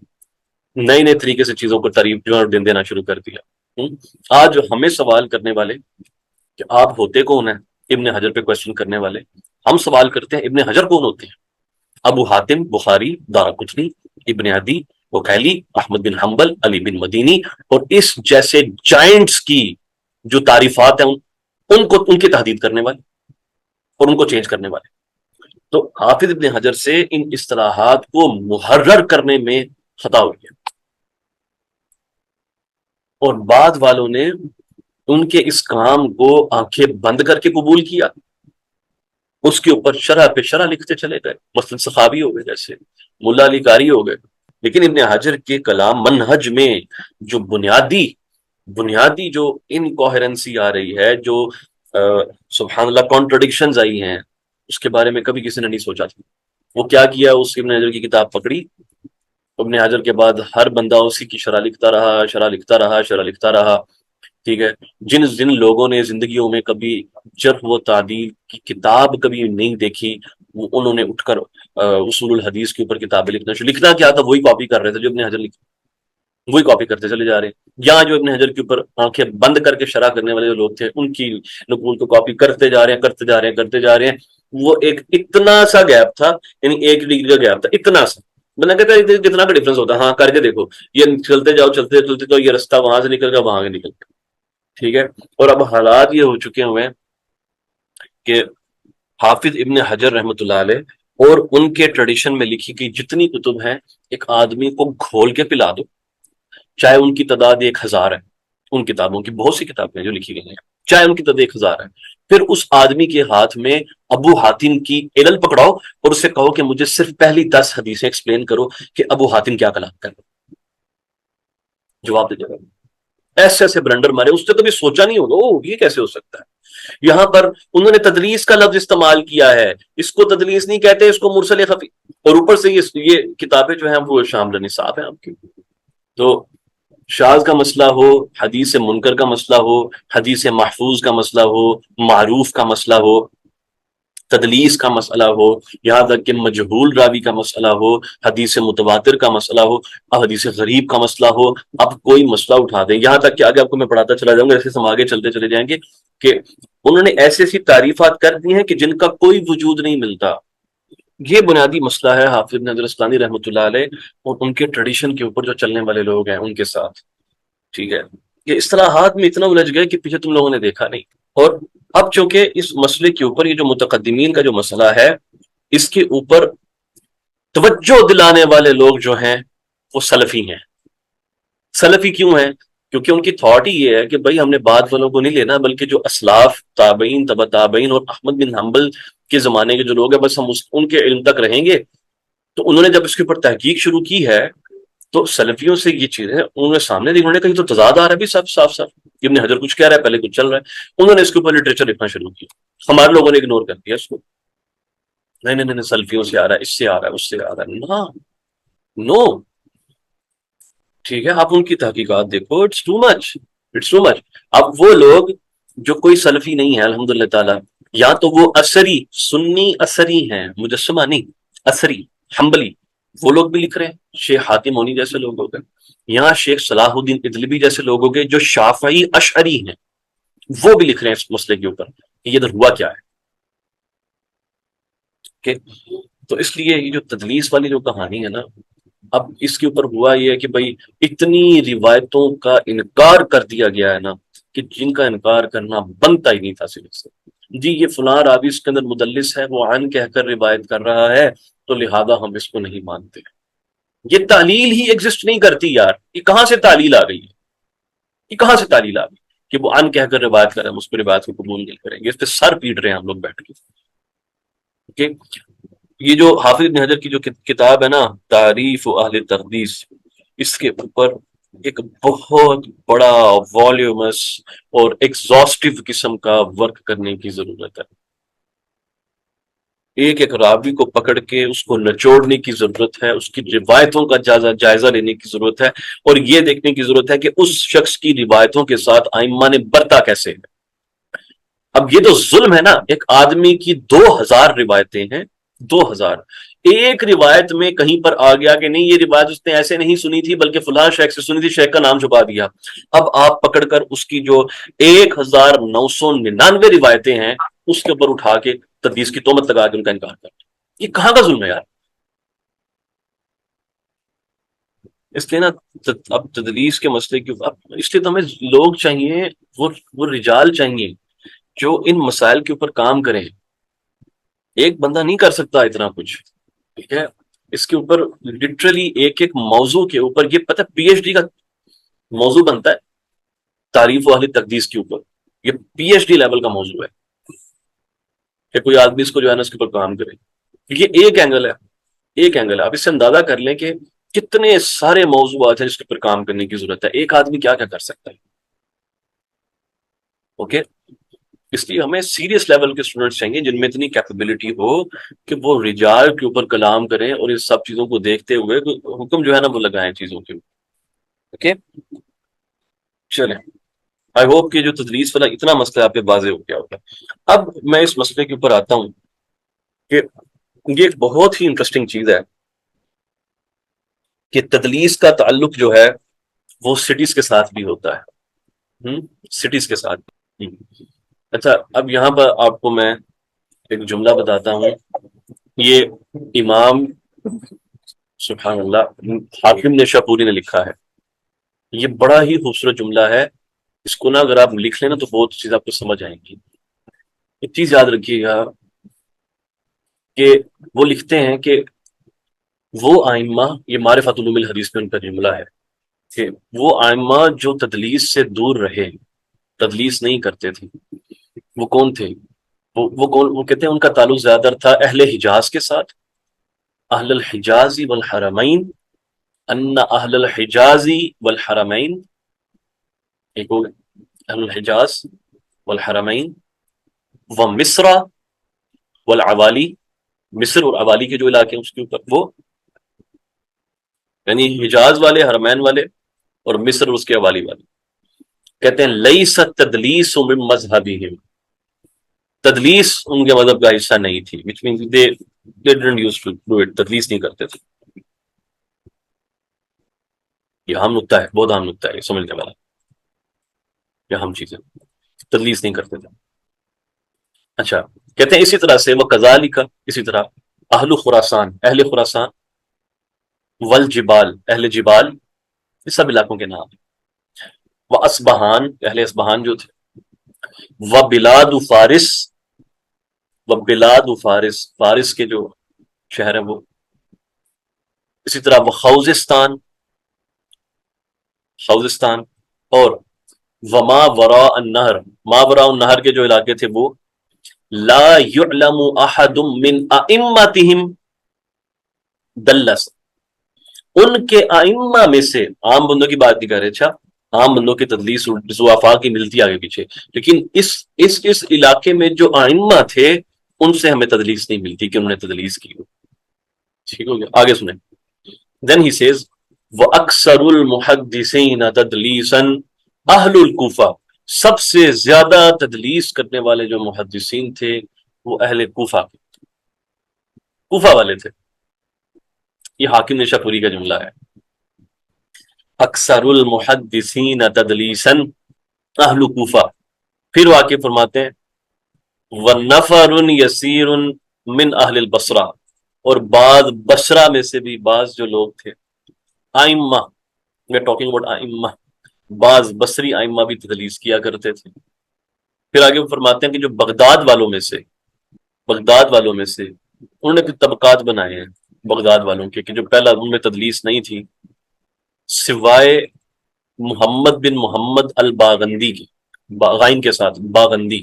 نئے نئے طریقے سے چیزوں کو تعریف جو دن دینا شروع کر دیا۔ آج ہمیں سوال کرنے والے کہ آپ ہوتے کون ہیں، ابن حجر پہ کوشچن کرنے والے، ہم سوال کرتے ہیں ابن حجر کون ہوتے ہیں؟ ابو حاتم، بخاری، دارقطنی، ابن عدی، وکیلی، احمد بن حنبل، علی بن مدینی اور اس جیسے جائنٹس کی جو تعریفات ہیں ان کی تحدید کرنے والے اور ان کو چینج کرنے والے۔ تو حافظ ابن حجر سے ان اصطلاحات کو محرر کرنے میں خطا ہو گیا، اور بعد والوں نے ان کے اس کام کو آنکھیں بند کر کے قبول کیا، اس کے اوپر شرح پہ شرح لکھتے چلے گئے، مثلا سخاوی ہو گئے، جیسے ملا علی قاری ہو گئے۔ لیکن ابن حجر کے کلام منہج میں جو بنیادی جو انکوہرنسی آ رہی ہے، جو سبحان اللہ کانٹرڈکشنز آئی ہیں، اس کے بارے میں کبھی کسی نے نہیں سوچا تھا۔ وہ کیا کیا، اس ابن حجر کی کتاب پکڑی، ابن حجر کے بعد ہر بندہ اسی کی شرح لکھتا رہا، شرح لکھتا رہا، شرح لکھتا رہا، ٹھیک ہے۔ جن لوگوں نے زندگیوں میں کبھی جرح و تعدیل کی کتاب کبھی نہیں دیکھی، انہوں نے اٹھ کر اصول الحدیث کے اوپر کتابیں لکھنا کیا تھا، وہی کاپی کر رہے تھے جو ابن حجر وہی کاپی کرتے چلے جا رہے ہیں۔ یہاں جو ابن حجر کے اوپر آنکھیں بند کر کے شرح کرنے والے جو لوگ تھے، ان کی نقول کو کاپی کرتے جا رہے ہیں، کرتے جا رہے ہیں، کرتے جا رہے ہیں۔ وہ ایک اتنا سا گیپ تھا، یعنی 1 ڈگری کا گیپ تھا، اتنا سا، میں کہتا ہے کتنا کا ڈفرنس ہوتا ہے، ہاں کر کے دیکھو، یہ چلتے جاؤ چلتے چلتے تو یہ رستہ وہاں سے نکل گیا، وہاں سے نکل گیا، ٹھیک ہے۔ اور اب حالات یہ ہو چکے ہوئے ہیں کہ حافظ ابن حجر رحمۃ اللہ علیہ اور ان کے ٹریڈیشن میں لکھی گئی جتنی کتب ہیں، ایک آدمی کو گھول کے پلا دو، چاہے ان کی تعداد 1000 ہے، ان کتابوں کی بہت سی کتابیں جو لکھی گئی ہیں، چاہے ان کی تعداد 1000 ہے، پھر اس آدمی کے ہاتھ میں ابو حاتم کی علل پکڑاؤ اور اسے کہو کہ مجھے صرف پہلی 10 حدیثیں ایکسپلین کرو کہ ابو حاتم کیا کلام کر رہا، جواب دے گا۔ ایسے ایسے برنڈر مارے، اس نے کبھی سوچا نہیں ہوگا او یہ کیسے ہو سکتا ہے۔ یہاں پر انہوں نے تدلیس کا لفظ استعمال کیا ہے، اس کو تدلیس نہیں کہتے، اس کو مرسل خفی، اور اوپر سے یہ کتابیں جو ہیں وہ شامل نصاب ہیں آپ کی۔ تو شاذ کا مسئلہ ہو، حدیث منکر کا مسئلہ ہو، حدیث محفوظ کا مسئلہ ہو، معروف کا مسئلہ ہو، تدلیس کا مسئلہ ہو، یہاں تک کہ مجہول راوی کا مسئلہ ہو، حدیث متواتر کا مسئلہ ہو، حدیث غریب کا مسئلہ ہو، اب کوئی مسئلہ اٹھا دیں، یہاں تک کہ آگے آپ کو میں پڑھاتا چلا جاؤں گا، ایسے ہم آگے چلتے چلے جائیں گے کہ انہوں نے ایسی ایسی تعریفات کر دی ہیں کہ جن کا کوئی وجود نہیں ملتا۔ یہ بنیادی مسئلہ ہے حافظ بن حجر اسقلانی رحمۃ اللہ علیہ اور ان کے ٹریڈیشن کے اوپر جو چلنے والے لوگ ہیں ان کے ساتھ، ٹھیک ہے۔ یہ اصطلاحات میں اتنا الجھ گئے کہ پیچھے تم لوگوں نے دیکھا نہیں۔ اور اب چونکہ اس مسئلے کے اوپر یہ جو متقدمین کا جو مسئلہ ہے، اس کے اوپر توجہ دلانے والے لوگ جو ہیں وہ سلفی ہیں۔ سلفی کیوں ہیں؟ کیونکہ ان کی تھاٹ ہی یہ ہے کہ بھائی ہم نے بعد والوں کو نہیں لینا، بلکہ جو اسلاف، تابعین، تبع تابعین اور احمد بن حنبل کے زمانے کے جو لوگ ہیں، بس ہم ان کے علم تک رہیں گے۔ تو انہوں نے جب اس کے اوپر تحقیق شروع کی ہے تو سلفیوں سے یہ چیزیں انہوں نے سامنے دی، انہوں نے کہا یہ تو تضاد آ رہا ہے بھی، صاف صاف صاف ابن حجر کچھ کہہ رہا ہے، پہلے کچھ چل رہا ہے۔ انہوں نے اس کے اوپر لٹریچر لکھنا شروع کیا، ہمارے لوگوں نے اگنور کر دیا اس کو، نہیں نہیں نہیں سلفیوں سے آ رہا ہے، اس سے آ رہا ہے، اس سے آ رہا ہے، نو، ٹھیک ہے۔ آپ ان کی تحقیقات دیکھو، it's too much, it's too much. اب وہ لوگ جو کوئی سلفی نہیں ہے الحمدللہ تعالی، یا تو وہ اثری سنی اثری ہیں، مجسمہ نہیں، اثری حنبلی، وہ لوگ بھی لکھ رہے ہیں، شیخ حاتم مونی جیسے لوگ ہو گئے، یہاں شیخ صلاح الدین ادلبی جیسے لوگ ہو گئے جو شافعی اشعری ہیں، وہ بھی لکھ رہے ہیں اس مسئلے کے اوپر کہ یہ ادھر ہوا کیا ہے کہ تو اس لیے یہ جو تدلیس والی جو کہانی ہے نا، اب اس کے اوپر ہوا یہ ہے کہ بھائی اتنی روایتوں کا انکار کر دیا گیا ہے نا کہ جن کا انکار کرنا بنتا ہی نہیں تھا صرف سے، جی یہ فلاں راوی اس کے اندر مدلس ہے، وہ عن کہہ کر روایت کر رہا ہے تو لہذا ہم اس کو نہیں مانتے۔ یہ تعلیل ہی ایگزسٹ نہیں کرتی یار، یہ کہاں سے تعلیل آ گئی ہے، یہ کہاں سے تعلیل آ گئی؟ کہ وہ ان کہہ کر روایت کر رہے ہیں، ہم اس پہ روایت کو قبول نہیں کریں گے، اس پہ سر پیٹ رہے ہیں ہم لوگ بیٹھ کے. کہ یہ جو حافظ ابن حجر کی جو کتاب ہے نا، تعریف و اہل تقدیس، اس کے اوپر ایک بہت بڑا والیومس اور ایگزاسٹو قسم کا ورک کرنے کی ضرورت ہے. ایک ایک راوی کو پکڑ کے اس کو نچوڑنے کی ضرورت ہے، اس کی روایتوں کا جائزہ لینے کی ضرورت ہے، اور یہ دیکھنے کی ضرورت ہے کہ اس شخص کی روایتوں کے ساتھ ائمہ نے برتا کیسے ہے. اب یہ تو ظلم ہے نا، ایک آدمی کی 2000 روایتیں ہیں، 2000، ایک روایت میں کہیں پر آ گیا کہ نہیں یہ روایت اس نے ایسے نہیں سنی تھی بلکہ فلاں شیخ سے سنی تھی، شیخ کا نام چھپا دیا. اب آپ پکڑ کر اس کی جو 1999 روایتیں ہیں اس کے اوپر اٹھا کے تدلیس کی تہمت لگا کے ان کا انکار کر، یہ کہاں کا ظلم ہے یار. اس لیے نا اب تدلیس کے مسئلے کی اس لیے تو ہمیں لوگ چاہیے، وہ رجال چاہیے جو ان مسائل کے اوپر کام کریں. ایک بندہ نہیں کر سکتا اتنا کچھ، ٹھیک ہے. اس کے اوپر لٹرلی ایک ایک موضوع کے اوپر، یہ پتہ پی ایچ ڈی کا موضوع بنتا ہے تعریف و اہل تقدیس کے اوپر. یہ پی ایچ ڈی لیول کا موضوع ہے کہ کوئی آدمی اس کو جو ہے نا اس کے اوپر کام کرے. یہ ایک اینگل ہے، ایک اینگل ہے. آپ اس سے اندازہ کر لیں کہ کتنے سارے موضوعات ہیں جس کے اوپر کام کرنے کی ضرورت ہے. ایک آدمی کیا کیا کر سکتا ہے. اوکے، اس لیے ہمیں سیریس لیول کے اسٹوڈنٹس چاہیے جن میں اتنی کیپیبلٹی ہو کہ وہ رجال کے اوپر کلام کریں اور اس سب چیزوں کو دیکھتے ہوئے حکم جو ہے نا وہ لگائیں چیزوں کے اوپر. اوکے چلیں، آئی ہوپ کہ جو تدریس والا اتنا مسئلہ آپ پہ واضح ہو گیا ہوگا. اب میں اس مسئلے کے اوپر آتا ہوں کہ یہ ایک بہت ہی انٹرسٹنگ چیز ہے کہ تدلیس کا تعلق جو ہے وہ سٹیز کے ساتھ بھی ہوتا ہے، سٹیز کے ساتھ. اچھا، اب یہاں پر آپ کو میں ایک جملہ بتاتا ہوں. یہ امام سبحان اللہ حاکم نے شاپوری نے لکھا ہے. یہ بڑا ہی خوبصورت جملہ ہے. اس کو نا اگر آپ لکھ لیں نا تو بہت چیز آپ کو سمجھ آئیں گی. ایک چیز یاد رکھیے گا کہ وہ لکھتے ہیں کہ وہ آئمہ، یہ معرفت علوم الحدیث میں ان کا جملہ ہے، کہ وہ آئمہ جو تدلیس سے دور رہے، تدلیس نہیں کرتے تھے، وہ کون تھے؟ وہ کہتے ہیں ان کا تعلق زیادہ تر تھا اہل حجاز کے ساتھ. اہل الحجاز والحرمین، ان اہل الحجاز والحرمین، ایک ہو اہل الحجاز والحرمین و مصر والعوالی، مصر اور عوالی کے جو علاقے ہیں اس کے اوپر وہ، یعنی حجاز والے، حرمین والے اور مصر اور اس کے عوالی والے. کہتے ہیں لیست تدلیس من مذہبہم، تدلیس ان کے مذہب کا حصہ نہیں تھی، which means they didn't used to do it، تدلیس نہیں کرتے تھے. یہ اہم نکتہ ہے، بہت اہم نکتہ ہے، یہ سمجھنے والا، یہ اہم چیز ہے، تدلیس نہیں کرتے تھے. اچھا، کہتے ہیں اسی طرح سے وہ کذالک، اسی طرح اہل خراسان، اہل خراسان، والجبال، اہل جبال، یہ سب علاقوں کے نام. وہ اسبہان، اہل اسبہان جو تھے، و بلاد فارس، و بلاد فارس، فارس کے جو شہر ہیں وہ. اسی طرح وہ خوزستان، خوزستان، اور وما وراء النہر، ما وراء النہر کے جو علاقے تھے وہ. لا يعلم احد من ائمتهم دلس، ان کے ائمہ میں سے، عام بندوں کی بات نہیں کر رہے، اچھا عام بندوں کی تدلیس زوافا کی ملتی آگے پیچھے، لیکن اس علاقے میں جو ائمہ تھے ان سے ہمیں تدلیس نہیں ملتی کہ انہوں نے تدلیس کی ہو. ٹھیک ہو گیا، آگے سنیں. دین ہی سیز واکثر المحدثین تدلیسا اہل الکوفہ، سب سے زیادہ تدلیس کرنے والے جو محدثین تھے وہ اہل کوفہ، کوفہ والے تھے. یہ حاکم نشاپوری کا جملہ ہے. اکثر المحدثین تدلیسا اہل کوفہ. پھر واقع فرماتے ہیں وَنَفَرٌ يَسِيرٌ من اہل البصرہ، اور بعض بصرہ میں سے بھی بعض جو لوگ تھے، ائمہ، we are talking about ائمہ، بعض بصری ائمہ بھی تدلیس کیا کرتے تھے. پھر آگے وہ فرماتے ہیں کہ جو بغداد والوں میں سے، بغداد والوں میں سے انہوں نے کچھ طبقات بنائے ہیں بغداد والوں کے، کہ جو پہلا ان میں تدلیس نہیں تھی سوائے محمد بن محمد الباغندی کی. غائن کے ساتھ باغندی،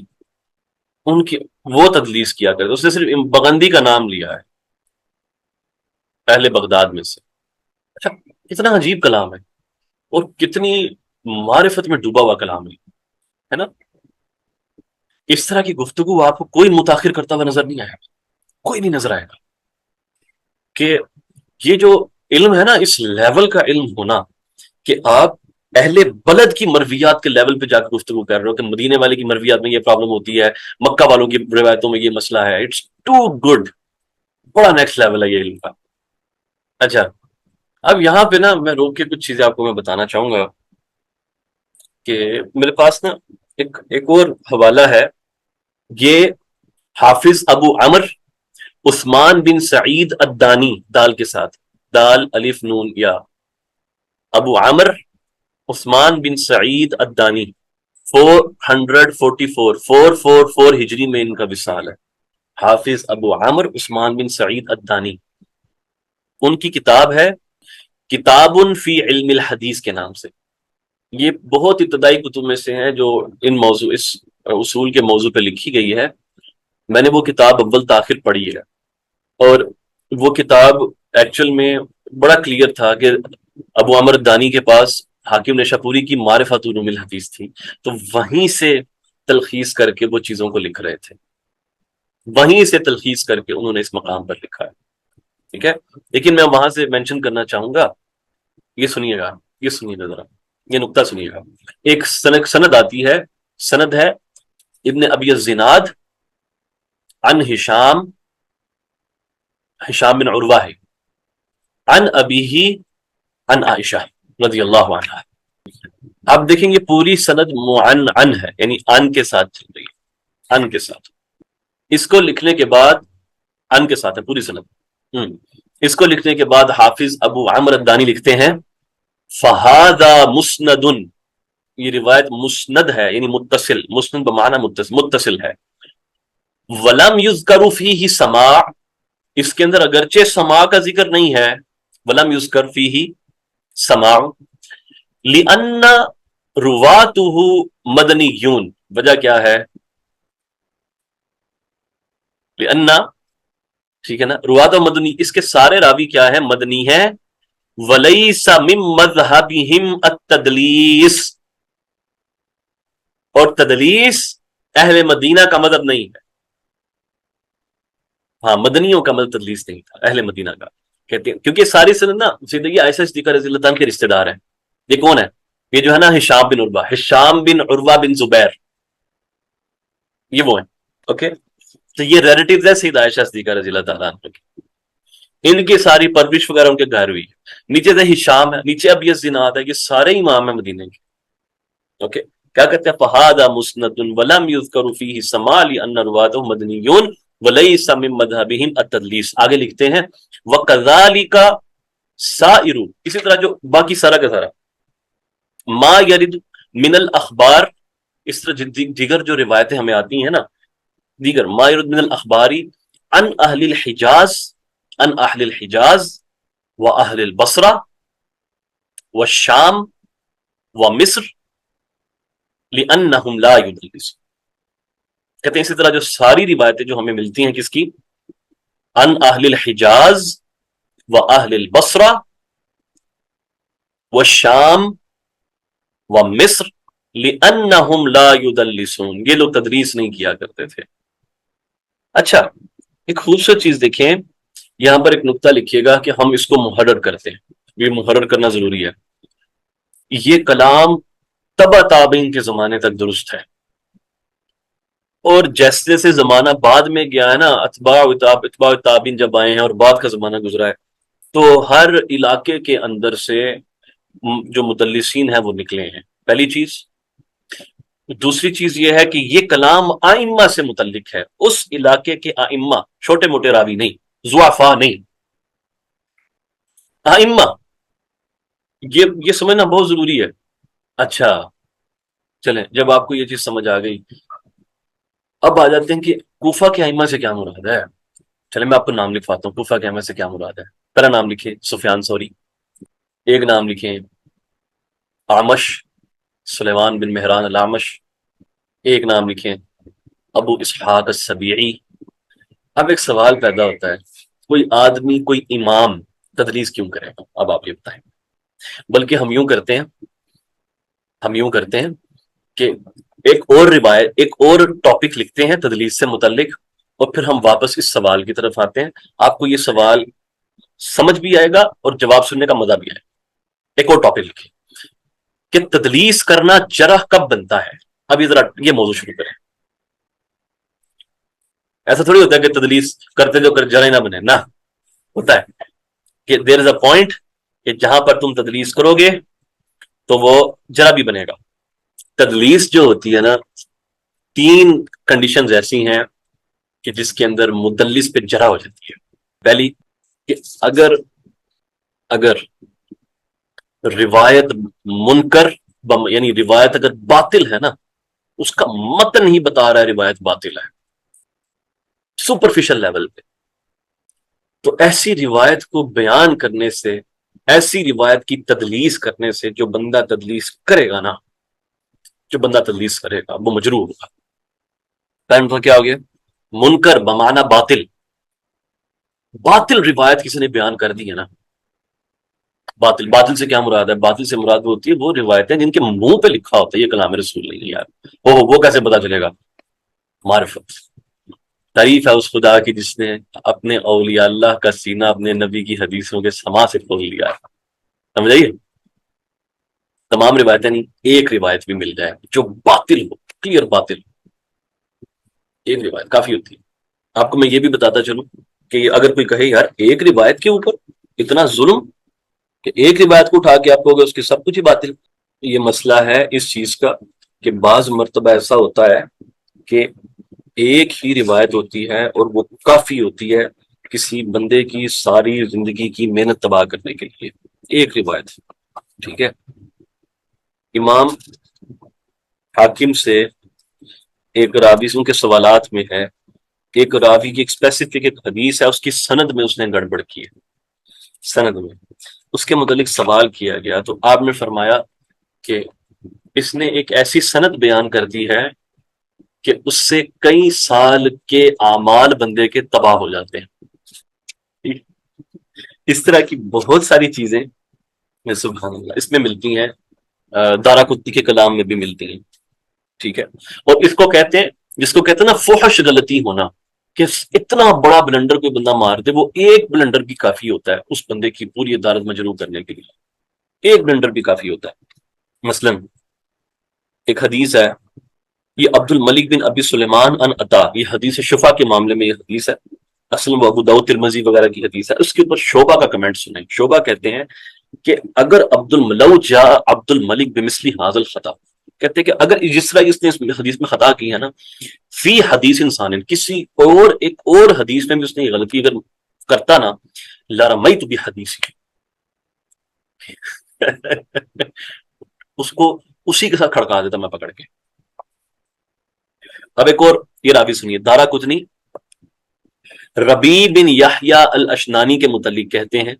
ان کی وہ تدلیس کیا کرتے، اس نے صرف بغندی کا نام لیا ہے اہل بغداد میں سے۔ اچھا، کتنا عجیب کلام ہے، اور کتنی معرفت میں ڈوبا ہوا کلام ہے نا؟ اس طرح کی گفتگو آپ کو کوئی متاخر کرتا ہوا نظر نہیں آئے گا، کوئی نہیں نظر آئے گا کہ یہ جو علم ہے نا، اس لیول کا علم ہونا کہ آپ اہل بلد کی مرویات کے لیول پہ جا کے گفتگو کر رہے ہو کہ مدینے والے کی مرویات میں یہ پرابلم ہوتی ہے، مکہ والوں کی روایتوں میں یہ مسئلہ ہے، اٹس ٹو گڈ، بڑا نیکسٹ لیول ہے یہ علم کا۔ اچھا، اب یہاں پہ نا میں روک کے کچھ چیزیں آپ کو میں بتانا چاہوں گا کہ میرے پاس نا ایک اور حوالہ ہے، یہ حافظ ابو عمر عثمان بن سعید الدانی، دال کے ساتھ، دال الف نون یا، ابو عمر عثمان بن سعید الدانی، 444 444 ہجری میں ان کا وصال ہے، حافظ ابو عمر عثمان بن سعید الدانی۔ ان کی کتاب ہے کتاب فی علم الحدیث کے نام سے، یہ بہت ابتدائی کتب میں سے ہیں جو اس اصول کے موضوع پہ لکھی گئی ہے۔ میں نے وہ کتاب اول تاخیر پڑھی ہے، اور وہ کتاب ایکچوئل میں بڑا کلیئر تھا کہ ابو عمر الدانی کے پاس حاکم نشاپوری کی معرفت علوم الحدیث تھی، تو وہیں سے تلخیص کر کے وہ چیزوں کو لکھ رہے تھے، وہیں سے تلخیص کر کے انہوں نے اس مقام پر لکھا ہے، ٹھیک ہے؟ لیکن میں وہاں سے مینشن کرنا چاہوں گا، یہ سنیے گا، یہ سنیے گا ذرا، یہ نقطہ سنیے گا۔ ایک سند آتی ہے، سند ہے ابن ابی الزناد عن ہشام بن عروہ ہے، عن ابیہ عن عائشہ رضی اللہ عنہ۔ آپ دیکھیں گے پوری سند عن ہے، یعنی عن کے ساتھ چل رہی ہے، عن کے ساتھ۔ اس کو لکھنے کے بعد، عن کے ساتھ ہے پوری سند، اس کو لکھنے کے بعد حافظ ابو عمر الدانی لکھتے ہیں فہذا مسند، یہ روایت مسند ہے، یعنی متصل، مسند بمعنی متصل ہے، ولم یذکر فیہ سماع، اس کے اندر اگرچہ سماع کا ذکر نہیں ہے، ولم یذکر فیہ سماع، لأن رواته مدنیون، وجہ کیا ہے؟ لأن، ٹھیک ہے نا، روات و مدنی، اس کے سارے راوی کیا ہے؟ مدنی ہے، ولیس من مذہبہم التدلیس، اور تدلیس اہل مدینہ کا مذہب نہیں ہے، ہاں مدنیوں کا مذہب تدلیس نہیں تھا، اہل مدینہ کا، کہتے ہیں کیونکہ ساری سند نا زندگی عائشہ صدیقہ رضی اللہ عنہ کے رشتہ دار ہیں۔ یہ کون ہے؟ یہ جو ہے نا ہشام بن عروہ بن زبیر، یہ وہ ہیں، اوکے؟ تو یہ ریلیٹیوز ہے سید عائشہ صدیقہ رضی اللہ تعالیٰ عنہ کی، ان کی ساری پرورش وغیرہ ان کے گھر ہوئی ہے، نیچے سے ہشام ہے، نیچے ابی الزناد ہے، یہ سارے امام ہیں مدینے کے، اوکے؟ کیا کہتے ہیں؟ فہذا مسند ولم یذکر فیہ سماع لأن رواته مدنیون ولیس من مذہبہم التدلیس۔ آگے لکھتے ہیں وکذالک سائر، اسی طرح جو باقی سارا کا سارا، ما یرد من الاخبار، اس طرح دیگر جو روایتیں ہمیں آتی ہیں نا، دیگر ما یرد من الاخباری عن اہل الحجاز، عن اہل الحجاز و اہل البصرہ والشام ومصر لأنہم لا یدلسون، کہتے ہیں اسی طرح جو ساری روایتیں جو ہمیں ملتی ہیں کس کی؟ عن اہل الحجاز و اہل البصرہ والشام ومصر لأنہم لا یدلسون، یہ لوگ تدریس نہیں کیا کرتے تھے۔ اچھا، ایک خوبصورت چیز دیکھیں، یہاں پر ایک نقطہ لکھیے گا کہ ہم اس کو محرر کرتے ہیں، یہ محرر کرنا ضروری ہے۔ یہ کلام تبع تابعین کے زمانے تک درست ہے، اور جیسے جیسے زمانہ بعد میں گیا ہے نا، اتباع تابعین جب آئے ہیں اور بعد کا زمانہ گزرا ہے، تو ہر علاقے کے اندر سے جو مدلسین ہیں وہ نکلے ہیں، پہلی چیز۔ دوسری چیز یہ ہے کہ یہ کلام ائمہ سے متعلق ہے، اس علاقے کے ائمہ، چھوٹے موٹے راوی نہیں، ضعفاء نہیں، ائمہ، یہ سمجھنا بہت ضروری ہے۔ اچھا چلیں، جب آپ کو یہ چیز سمجھ آ گئی، اب آ جاتے ہیں کہ کوفہ کے ائمہ سے کیا مراد ہے۔ چلیں میں آپ کو نام لکھواتا ہوں، کوفہ کے ائمہ سے کیا مراد ہے۔ پہلا نام لکھیں سفیان ثوری، ایک نام لکھیں اعمش، سلیمان بن مہران الاعمش، ایک نام لکھیں ابو اسحاق السبیعی. اب ایک سوال پیدا ہوتا ہے، کوئی آدمی کوئی امام تدلیس کیوں کرے گا؟ اب آپ یہ بتائیں. بلکہ ہم یوں کرتے ہیں کہ ایک اور روایت، ایک اور ٹاپک لکھتے ہیں تدلیس سے متعلق، اور پھر ہم واپس اس سوال کی طرف آتے ہیں. آپ کو یہ سوال سمجھ بھی آئے گا اور جواب سننے کا مزہ بھی آئے گا. ایک اور ٹاپک لکھیں کہ تدلیس کرنا جرح کب بنتا ہے. اب یہ ذرا یہ موضوع شروع کریں. ایسا تھوڑی ہوتا ہے کہ تدلیس کرتے جو کر جرح نہ بنے، نہ ہوتا ہے کہ دیر از اے پوائنٹ کہ جہاں پر تم تدلیس کرو گے تو وہ جرح بھی بنے گا. تدلیس جو ہوتی ہے نا، 3 کنڈیشنز ایسی ہیں کہ جس کے اندر مدلس پہ جرح ہو جاتی ہے. پہلی کہ اگر روایت منکر، یعنی روایت اگر باطل ہے نا، اس کا متن ہی بتا رہا ہے روایت باطل ہے سپرفیشل لیول پہ، تو ایسی روایت کو بیان کرنے سے، ایسی روایت کی تدلیس کرنے سے جو بندہ تدلیس کرے گا نا، جو بندہ تدلیس کرے گا وہ مجروح ہوگا. ٹائم تو کیا ہو گیا؟ منکر بمعنی باطل. باطل روایت کسی نے بیان کر دی ہے نا، باطل سے کیا مراد ہے؟ باطل سے مراد وہ ہوتی ہے وہ روایتیں جن کے منہ پہ لکھا ہوتا ہے یہ کلام رسول نہیں یار، وہ کیسے پتا چلے گا؟ معرفت. تعریف ہے اس خدا کی جس نے اپنے اولیاء اللہ کا سینہ اپنے نبی کی حدیثوں کے سما سے کھول لیا. سمجھائیے، تمام روایتیں نہیں، ایک روایت بھی مل جائے جو باطل ہو، کلیئر باطل، ایک روایت کافی ہوتی ہے. آپ کو میں یہ بھی بتاتا چلوں کہ اگر کوئی کہے یار ایک روایت کے اوپر اتنا ظلم کہ ایک روایت کو اٹھا کے آپ کہو گے اس کی سب کچھ ہی باطل. یہ مسئلہ ہے اس چیز کا کہ بعض مرتبہ ایسا ہوتا ہے کہ ایک ہی روایت ہوتی ہے اور وہ کافی ہوتی ہے کسی بندے کی ساری زندگی کی محنت تباہ کرنے کے لیے. ایک روایت، ٹھیک ہے. امام حاکم سے ایک راوی کے سوالات میں ہے، ایک راوی کی ایک اسپیسیفک ایک حدیث ہے، اس کی سند میں اس نے گڑبڑ کی ہے. سند میں اس کے متعلق سوال کیا گیا تو آپ نے فرمایا کہ اس نے ایک ایسی سند بیان کر دی ہے کہ اس سے کئی سال کے اعمال بندے کے تباہ ہو جاتے ہیں. اس طرح کی بہت ساری چیزیں سبحان اللہ اس میں ملتی ہیں، دارقطنی کے کلام میں بھی ملتی ہیں. ٹھیک ہے، اور اس کو کہتے ہیں، جس کو کہتے ہیں نا فحش غلطی ہونا، کہ اتنا بڑا بلنڈر کوئی بندہ مار دے، وہ ایک بلنڈر بھی کافی ہوتا ہے اس بندے کی پوری عدالت مجروح کرنے کے لیے. ایک بلنڈر بھی کافی ہوتا ہے. مثلا ایک حدیث ہے، یہ عبد الملک بن ابی سلیمان ان عطا، یہ حدیث شفا کے معاملے میں یہ حدیث ہے، اصل میں ابو داؤد ترمذی وغیرہ کی حدیث ہے. اس کے اوپر شعبہ کا کمنٹ سنیں. شعبہ کہتے ہیں کہ اگر لو جاء عبد الملک بمثل هذا الخطا، کہتے ہیں کہ اگر جس طرح اس نے اس حدیث میں خطا کی ہے نا، فی حدیث انسان، کسی اور ایک اور حدیث میں بھی اس نے یہ غلطی اگر کرتا نا، لرمیت بحدیث اس کو اسی کے ساتھ کھڑکا دیتا میں پکڑ کے. اب ایک اور یہ راوی سنیے، دارقطنی ربیع بن یحییٰ الاشنانی کے متعلق کہتے ہیں،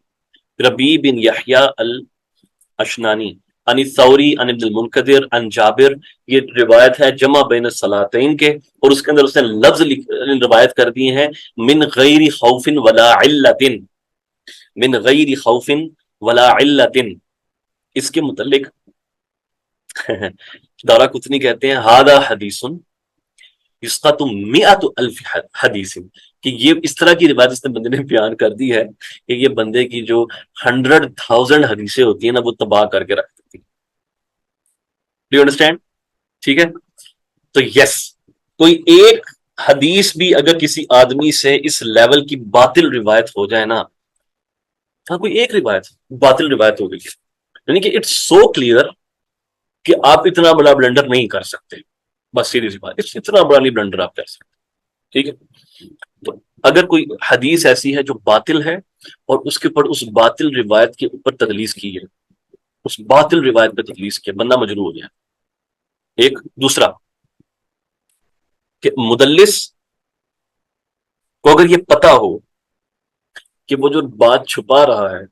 ربیع بن یحییٰ الاشنانی عن الثوری عن ابن المنکدر عن جابر، یہ روایت ہے جمع بین الصلاتین کے، اور اس کے اندر اس نے لفظ روایت کر دیے ہیں من غیر خوف ولا علت، من غیر خوف ولا علت. اس کے متعلق دارقطنی کہتے ہیں ھذا حدیث یسقط مئۃ الف حدیث، کہ یہ اس طرح کی روایت اس نے بندے نے بیان کر دی ہے کہ یہ بندے کی جو 100,000 حدیثیں ہوتی ہیں نا وہ تباہ کر کے رکھ دیتی. Do you understand? ٹھیک ہے، تو یس، کوئی ایک حدیث بھی اگر کسی آدمی سے اس لیول کی باطل روایت ہو جائے نا، ہاں کوئی ایک روایت باطل روایت ہو گئی ہے، یعنی کہ اٹس سو کلیئر کہ آپ اتنا بڑا بلنڈر نہیں کر سکتے. بس سیدھی سی بات، اتنا بڑا نہیں بلنڈر آپ کر سکتے. ٹھیک ہے، تو اگر کوئی حدیث ایسی ہے جو باطل ہے اور اس کے اوپر اس باطل روایت کے اوپر تدلیس کی ہے، اس باطل روایت پہ تدلیس کیا، بندہ مجروح ہو گیا. ایک دوسرا کہ مدلس کو اگر یہ پتا ہو کہ وہ جو بات چھپا رہا ہے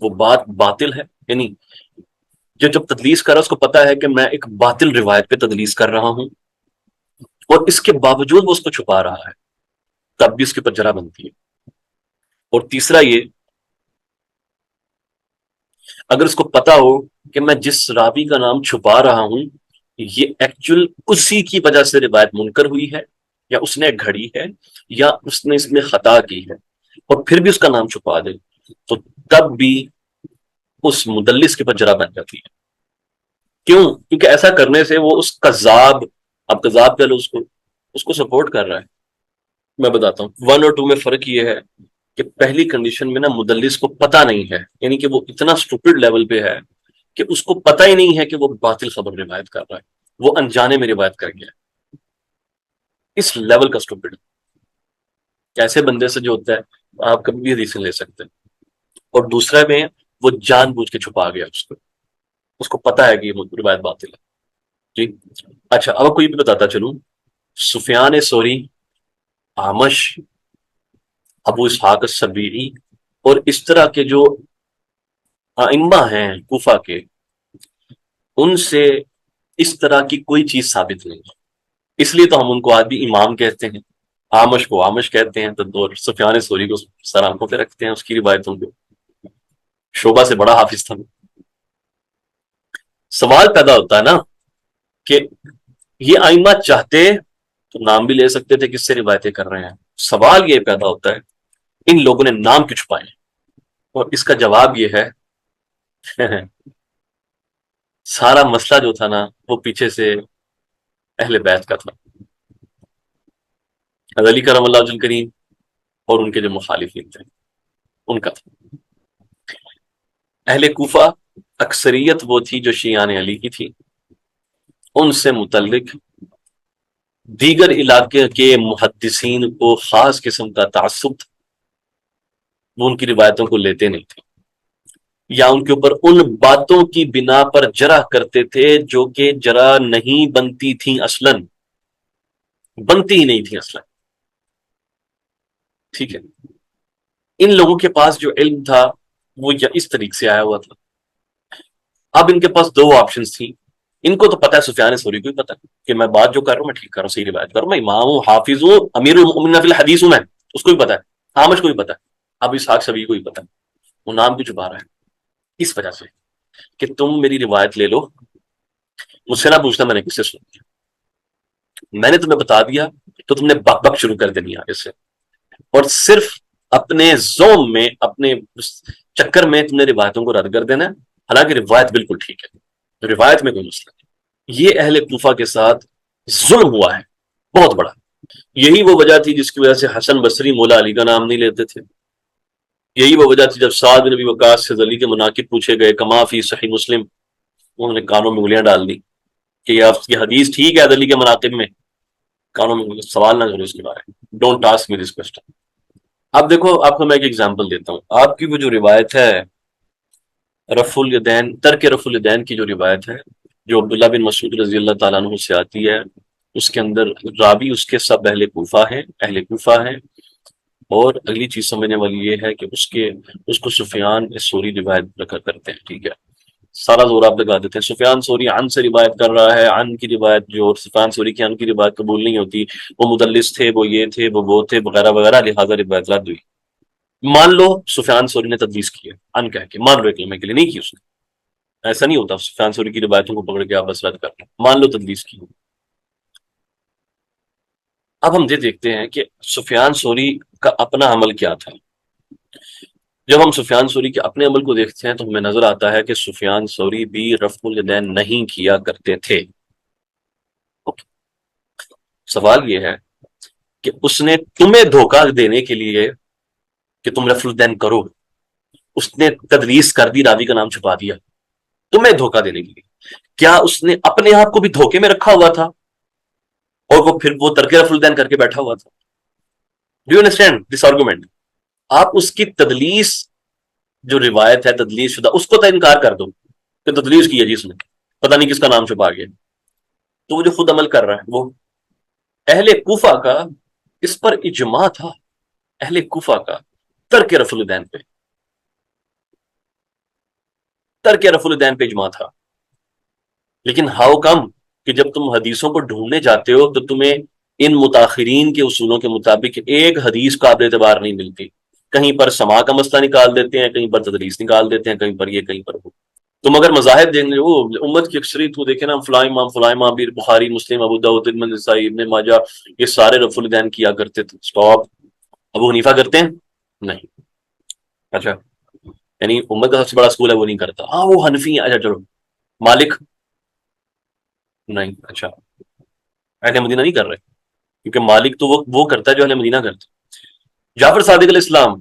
وہ بات باطل ہے، یعنی جو جب تدلیس کر رہا ہے اس کو پتا ہے کہ میں ایک باطل روایت پہ تدلیس کر رہا ہوں، اور اس کے باوجود وہ اس کو چھپا رہا ہے، تب بھی اس کے اوپر جرح بنتی ہے۔ اور تیسرا یہ، اگر اس کو پتا ہو کہ میں جس راوی کا نام چھپا رہا ہوں یہ ایکچوئل اسی کی وجہ سے روایت منکر ہوئی ہے، یا اس نے گھڑی ہے، یا اس نے اس میں خطا کی ہے، اور پھر بھی اس کا نام چھپا دے، تو تب بھی اس مدلس کے اوپر جرح بن جاتی ہے۔ کیوں؟ کیونکہ ایسا کرنے سے وہ اس کذاب، اب کذاب کہہ لو اس کو سپورٹ کر رہا ہے۔ میں بتاتا ہوں، 1 اور 2 میں فرق یہ ہے کہ پہلی کنڈیشن میں نا مدلس کو پتہ نہیں ہے، یعنی کہ وہ اتنا اسٹوپڈ لیول پہ ہے کہ اس کو پتہ ہی نہیں ہے کہ وہ باطل خبر روایت کر رہا ہے، وہ انجانے میں روایت کر گیا ہے، اس لیول کا اسٹوپڈ۔ ایسے بندے سے جو ہوتا ہے آپ کبھی بھی حدیث نہیں لے سکتے۔ اور دوسرا میں وہ جان بوجھ کے چھپا گیا، اس کو پتہ ہے کہ یہ روایت باطل ہے۔ جی اچھا، اب کوئی بھی بتاتا چلوں، سفیان ثوری، اعمش، ابو اسحاق السبیعی، اور اس طرح کے جو ائمہ ہیں کوفہ کے، ان سے اس طرح کی کوئی چیز ثابت نہیں ہے، اس لیے تو ہم ان کو آج بھی امام کہتے ہیں، آمش کو آمش کہتے ہیں، تو سفیان ثوری کو سر آنکھوں پہ رکھتے ہیں اس کی روایتوں کو۔ شعبہ سے بڑا حافظ تھا۔ سوال پیدا ہوتا ہے نا کہ یہ ائمہ چاہتے تو نام بھی لے سکتے تھے کس سے روایتیں کر رہے ہیں، سوال یہ پیدا ہوتا ہے ان لوگوں نے نام کیوں چھپائے؟ اور اس کا جواب یہ ہے سارا مسئلہ جو تھا نا وہ پیچھے سے اہل بیت کا تھا، علی کرم اللہ وجہ کریم اور ان کے جو مخالفین تھے ان کا تھا۔ اہل کوفہ اکثریت وہ تھی جو شیعان علی کی تھی، ان سے متعلق دیگر علاقے کے محدثین کو خاص قسم کا تعصب تھا، وہ ان کی روایتوں کو لیتے نہیں تھے، یا ان کے اوپر ان باتوں کی بنا پر جرح کرتے تھے جو کہ جرح نہیں بنتی تھیں، اصلاً بنتی ہی نہیں تھیں اصلاً۔ ٹھیک ہے، ان لوگوں کے پاس جو علم تھا وہ اس طریقے سے آیا ہوا تھا۔ اب ان کے پاس 2 آپشنز تھیں، ان کو تو پتا ہے، سفیان ثوری کو بھی پتا ہے کہ میں بات جو کر رہا ہوں میں ٹھیک کر رہا ہوں، صحیح روایت کر رہا ہوں، میں امام ہوں، حافظ ہوں، امیر المؤمنین فی الحدیث ہوں، میں اس کو بھی پتا ہے، آمش کو بھی پتا ہے، اب اسحاق سبی کو بھی پتا ہے، وہ نام بھی چھپا رہا ہے اس وجہ سے کہ تم میری روایت لے لو، مجھ سے نہ پوچھنا میں نے کس سے سنی، میں نے تمہیں بتا دیا تو تم نے بک بک شروع کر دینی آگے سے، اور صرف اپنے زوم میں، اپنے چکر میں تم نے روایتوں کو رد کر دینا ہے، حالانکہ روایت بالکل ٹھیک ہے، روایت میں کوئی مسئلہ نہیں۔ یہ اہل کوفہ کے ساتھ ظلم ہوا ہے بہت بڑا۔ یہی وہ وجہ تھی جس کی وجہ سے حسن بصری مولا علی کا نام نہیں لیتے تھے، یہی وہ وجہ تھی جب سعد بن ابی وقاص سے علی کے مناقب پوچھے گئے کما فی صحیح مسلم، انہوں نے کانوں میں انگلیاں ڈال دی کہ یہ حدیث ٹھیک ہے علی کے مناقب میں، کانوں میں سوال نہ کرو اس کے بارے میں، don't ask me this question. اب دیکھو آپ کو میں ایک ایگزامپل دیتا ہوں، آپ کی وہ جو روایت ہے رفع الیدین، ترک رفع الیدین کی جو روایت ہے جو عبداللہ بن مسعود رضی اللہ تعالیٰ عنہ سے آتی ہے، اس کے اندر راوی اس کے سب اہل کوفہ ہیں، اہل کوفہ ہیں، اور اگلی چیز سمجھنے والی یہ ہے کہ اس کو سفیان ثوری روایت رکھا کرتے ہیں، ٹھیک ہے، سارا زور آپ لگا دیتے ہیں سفیان ثوری عن سے روایت کر رہا ہے، عن کی روایت جو سفیان ثوری کی عن کی روایت قبول نہیں ہوتی، وہ مدلس تھے، وہ یہ تھے، وہ تھے وغیرہ وغیرہ، لہٰذا روایت رد ہوئی۔ مان لو سفیان ثوری نے تدلیس کی ہے، ان کہہ کے مان لو، ایک لمحے کے لیے نہیں کی اس نے، ایسا نہیں ہوتا سفیان ثوری کی روایتوں کو پکڑ کے آپ بس رد کر لیں، مان لو تدلیس کی۔ اب ہم یہ دیکھتے ہیں کہ سفیان ثوری کا اپنا عمل کیا تھا۔ جب ہم سفیان ثوری کے اپنے عمل کو دیکھتے ہیں تو ہمیں نظر آتا ہے کہ سفیان ثوری بھی رفع الیدین نہیں کیا کرتے تھے۔ سوال یہ ہے کہ اس نے تمہیں دھوکہ دینے کے لیے کہ تم رفع الیدین کرو، اس نے تدلیس کر دی، راوی کا نام چھپا دیا تمہیں دھوکہ دینے کے لیے، کیا اس نے اپنے آپ کو بھی دھوکے میں رکھا ہوا تھا اور وہ پھر وہ ترک رفع الیدین کر کے بیٹھا ہوا تھا؟ Do you understand this argument? آپ اس کی تدلیس جو روایت ہے تدلیس شدہ، اس کو تو انکار کر دو کہ تدلیس کی ہے جس نے، پتہ نہیں کس کا نام چھپا گیا، تو وہ جو خود عمل کر رہا ہے، وہ اہل کوفہ کا اس پر اجماع تھا، اہل کوفہ کا ترک رفع الیدین پہ، ترک رفع الیدین پہ اجماع تھا۔ لیکن ہاؤ کم کہ جب تم حدیثوں کو ڈھونڈنے جاتے ہو تو تمہیں ان متاخرین کے اصولوں کے مطابق ایک حدیث قابل اعتبار نہیں ملتی. کہیں پر سما کا مسئلہ نکال دیتے ہیں، کہیں پر تدریس نکال دیتے ہیں، کہیں پر یہ کہیں پر وہ. تم اگر مذاہب دیکھ لو، امت کی اکثریت کو دیکھے نا، فلاں امام بھی، بخاری، مسلم، ابو داؤد، ابن نسائی، ابن ماجہ، یہ سارے رفع الدین کیا کرتے تھے. اسٹاپ. ابو حنیفہ کرتے ہیں؟ نہیں. اچھا، یعنی امت کا سب سے بڑا اسکول ہے وہ نہیں کرتا. ہاں وہ حنفی ہیں، اچھا چلو. مالک؟ نہیں. اچھا، اہل مدینہ نہیں کر رہے، کیونکہ مالک تو وہ کرتا ہے جو اہل مدینہ کرتا ہے. جعفر صادق علیہ السلام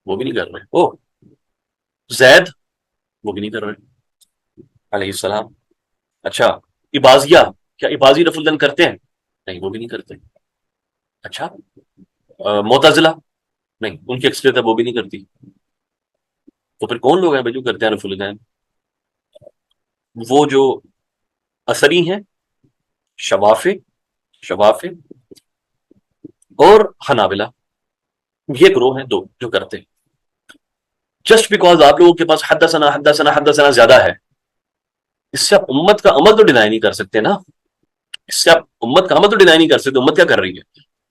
وہ بھی نہیں کر رہے. او زید وہ بھی نہیں کر رہے علیہ السلام. اچھا، اباضیہ، کیا اباضی رفع الدین کرتے ہیں؟ نہیں وہ بھی نہیں کرتے. اچھا، معتزلہ؟ نہیں، ان کی اکثریت ہے وہ بھی نہیں کرتی. تو پھر کون لوگ ہیں بھائی جو کرتے ہیں رفع الدین؟ وہ جو اثری ہیں، شوافے، شوافے اور حنابلہ، یہ گروہ ہیں دو جو کرتے ہیں. جسٹ بیکاز آپ لوگوں کے پاس حدثنا حدثنا حدثنا زیادہ ہے، اس سے آپ امت کا عمل تو ڈینائی نہیں کر سکتے نا. اس سے آپ امت کا عمل تو ڈینائی نہیں کر سکتے. امت کیا کر رہی ہے؟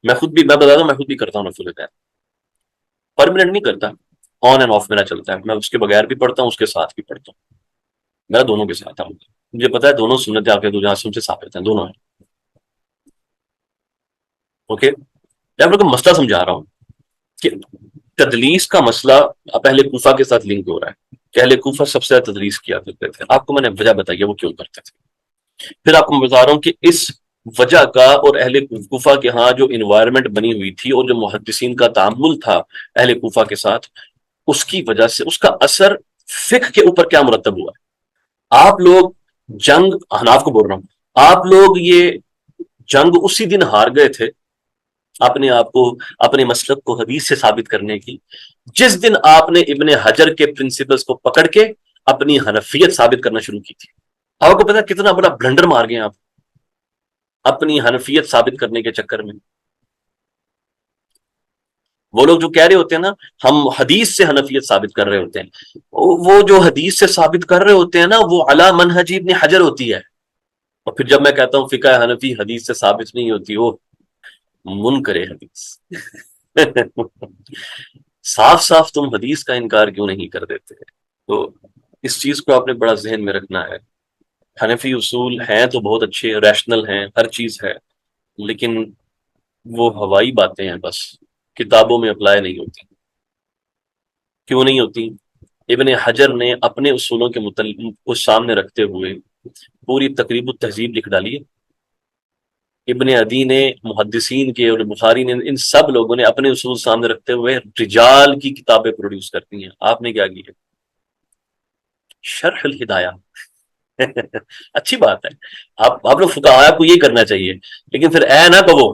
میں بتا دوں، میں خود بھی کرتا ہوں رفع الدین. پرماننٹ نہیں کرتا، آن اینڈ آف میرا چلتا ہے. میں اس کے بغیر بھی پڑھتا ہوں، اس کے ساتھ بھی پڑھتا ہوں. میرا دونوں کے ساتھ ہے. مجھے پتا ہے دونوں سنتیں آپ کے دو جہاں سے ثابت ہیں، دونوں ہیں. اوکے، میں آپ لوگوں کو مسئلہ سمجھا رہا ہوں کہ تدلیس کا مسئلہ اب اہل کوفہ کے ساتھ لنک ہو رہا ہے کہ اہل کوفہ سب سے زیادہ تدلیس کیا کرتے تھے. آپ کو میں نے وجہ بتائی ہے وہ کیوں کرتے تھے. پھر آپ کو میں بتا رہا ہوں کہ اس وجہ کا اور اہل کوفہ کے ہاں جو انوائرمنٹ بنی ہوئی تھی اور جو محدثین کا تعامل تھا اہل کوفہ کے ساتھ، اس کی وجہ سے اس کا اثر فقہ کے اوپر کیا مرتب ہوا ہے. آپ لوگ جنگ، احناف کو بول رہا ہوں، آپ لوگ یہ جنگ اسی دن ہار گئے تھے اپنے آپ کو، اپنے مسلک کو حدیث سے ثابت کرنے کی، جس دن آپ نے ابن حجر کے پرنسپلز کو پکڑ کے اپنی حنفیت ثابت کرنا شروع کی تھی. آپ کو پتا کتنا بڑا بلنڈر مار گئے آپ اپنی حنفیت ثابت کرنے کے چکر میں. وہ لوگ جو کہہ رہے ہوتے ہیں نا ہم حدیث سے حنفیت ثابت کر رہے ہوتے ہیں، وہ جو حدیث سے ثابت کر رہے ہوتے ہیں نا وہ علی منہج ابن حجر ہوتی ہے. اور پھر جب میں کہتا ہوں فقہ حنفی حدیث سے ثابت نہیں ہوتی، وہ منکر حدیث. صاف صاف تم حدیث کا انکار کیوں نہیں کر دیتے؟ تو اس چیز کو آپ نے بڑا ذہن میں رکھنا ہے. حنفی اصول ہیں تو بہت اچھے، ریشنل ہیں، ہر چیز ہے، لیکن وہ ہوائی باتیں ہیں، بس کتابوں میں اپلائی نہیں ہوتی. کیوں نہیں ہوتی؟ ابن حجر نے اپنے اصولوں کے متعلق کو سامنے رکھتے ہوئے پوری تقریب التہذیب لکھ ڈالی ہے. ابن عدی نے، محدثین کے اور بخاری نے، ان سب لوگوں نے اپنے اصول سامنے رکھتے ہوئے رجال کی کتابیں پروڈیوس کرتی ہیں. آپ نے کیا کی ہے؟ شرح الہدایہ. اچھی بات ہے، آپ لوگ فقہاء کو یہ کرنا چاہیے، لیکن پھر اے نہ کہو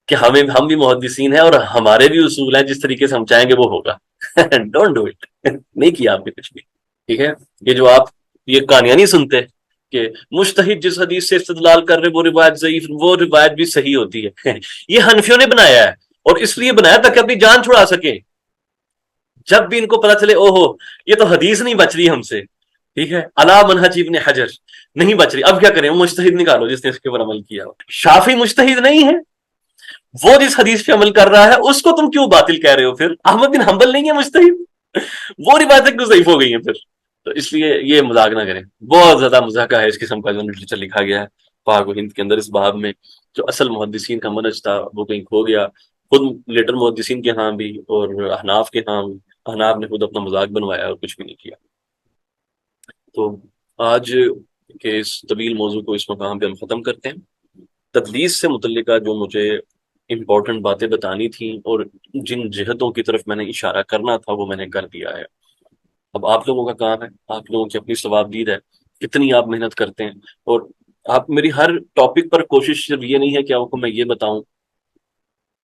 کہ ہم بھی محدثین ہیں اور ہمارے بھی اصول ہیں، جس طریقے سے ہم چاہیں گے وہ ہوگا. Don't do it. نہیں کیا آپ نے کچھ بھی. ٹھیک ہے، یہ جو آپ یہ کہانیاں نہیں سنتے کہ مجتہد جس حدیث سے استدلال کر رہے وہ روایت ضعیف، وہ روایت بھی صحیح ہوتی ہے. یہ حنفیوں نے بنایا ہے، اور اس لیے بنایا تاکہ اپنی جان چھڑا سکیں. جب بھی ان کو پتا چلے او ہو یہ تو حدیث نہیں بچ رہی ہم سے، ٹھیک ہے، علی منہج ابن حجر نہیں بچ رہی، اب کیا کریں؟ وہ مجتہد نکالو جس نے اس کے اوپر عمل کیا. شافی مجتہد نہیں ہے، وہ جس حدیث پہ عمل کر رہا ہے اس کو تم کیوں باطل کہہ رہے ہو؟ پھر احمد بن حنبل نہیں ہے مجتہد، وہ روایتیں کیوں ضعیف ہو گئی ہیں پھر؟ تو اس لیے یہ مذاق نہ کریں. بہت زیادہ مذاقہ ہے اس قسم کا جو لٹریچر لکھا گیا ہے پاک و ہند کے اندر اس باب میں. جو اصل محدثین کا منہج تھا وہ کہیں کھو گیا. خود لیٹر محدثین کے ہاں بھی اور احناف کے ہاں بھی، احناف نے خود اپنا مذاق بنوایا اور کچھ بھی نہیں کیا. تو آج کے اس طویل موضوع کو اس مقام پہ ہم ختم کرتے ہیں. تدلیس سے متعلقہ جو مجھے امپورٹنٹ باتیں بتانی تھیں اور جن جہتوں کی طرف میں نے اشارہ کرنا تھا وہ میں نے کر دیا ہے. اب آپ لوگوں کا کام ہے، آپ لوگوں کی اپنی ثوابدید ہے کتنی آپ محنت کرتے ہیں. اور آپ میری ہر ٹاپک پر کوشش صرف یہ نہیں ہے کہ آپ کو میں یہ بتاؤں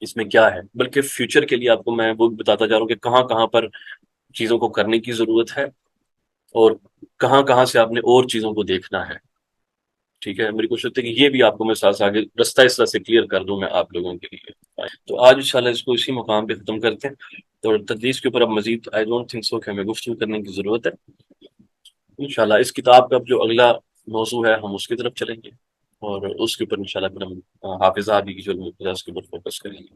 اس میں کیا ہے، بلکہ فیوچر کے لیے آپ کو میں وہ بتاتا جا رہا ہوں کہ کہاں کہاں پر چیزوں کو کرنے کی ضرورت ہے اور کہاں کہاں سے آپ نے اور چیزوں کو دیکھنا ہے. ٹھیک ہے، میری کوشش ہوتی ہے کہ یہ بھی آپ کو میں ساتھ آگے رستہ اس طرح سے کلیئر کر دوں میں آپ لوگوں کے لیے. تو آج انشاءاللہ اس کو اسی مقام پہ ختم کرتے ہیں. تو تدریس کے اوپر اب مزید آئی ڈونٹ تھنک سو کہ ہمیں گفتگو کرنے کی ضرورت ہے. انشاءاللہ اس کتاب کا جو اگلا موضوع ہے ہم اس کی طرف چلیں گے. اور اس کے اوپر انشاءاللہ پھر ہم حافظ آبی کی جو ہے اس کے اوپر فوکس کریں گے۔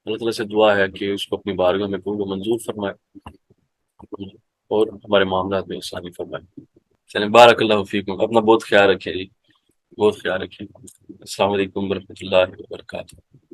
اللہ تعالیٰ سے دعا ہے کہ اس کو اپنی بارگاہ میں قبول و منظور فرمائے اور ہمارے معاملات میں آسانی فرمائے۔ چلیں، بارک اللہ فیکم، اپنا بہت خیال رکھیں جی، بہت خیال رکھیں۔ السلام علیکم ورحمۃ اللہ وبرکاتہ۔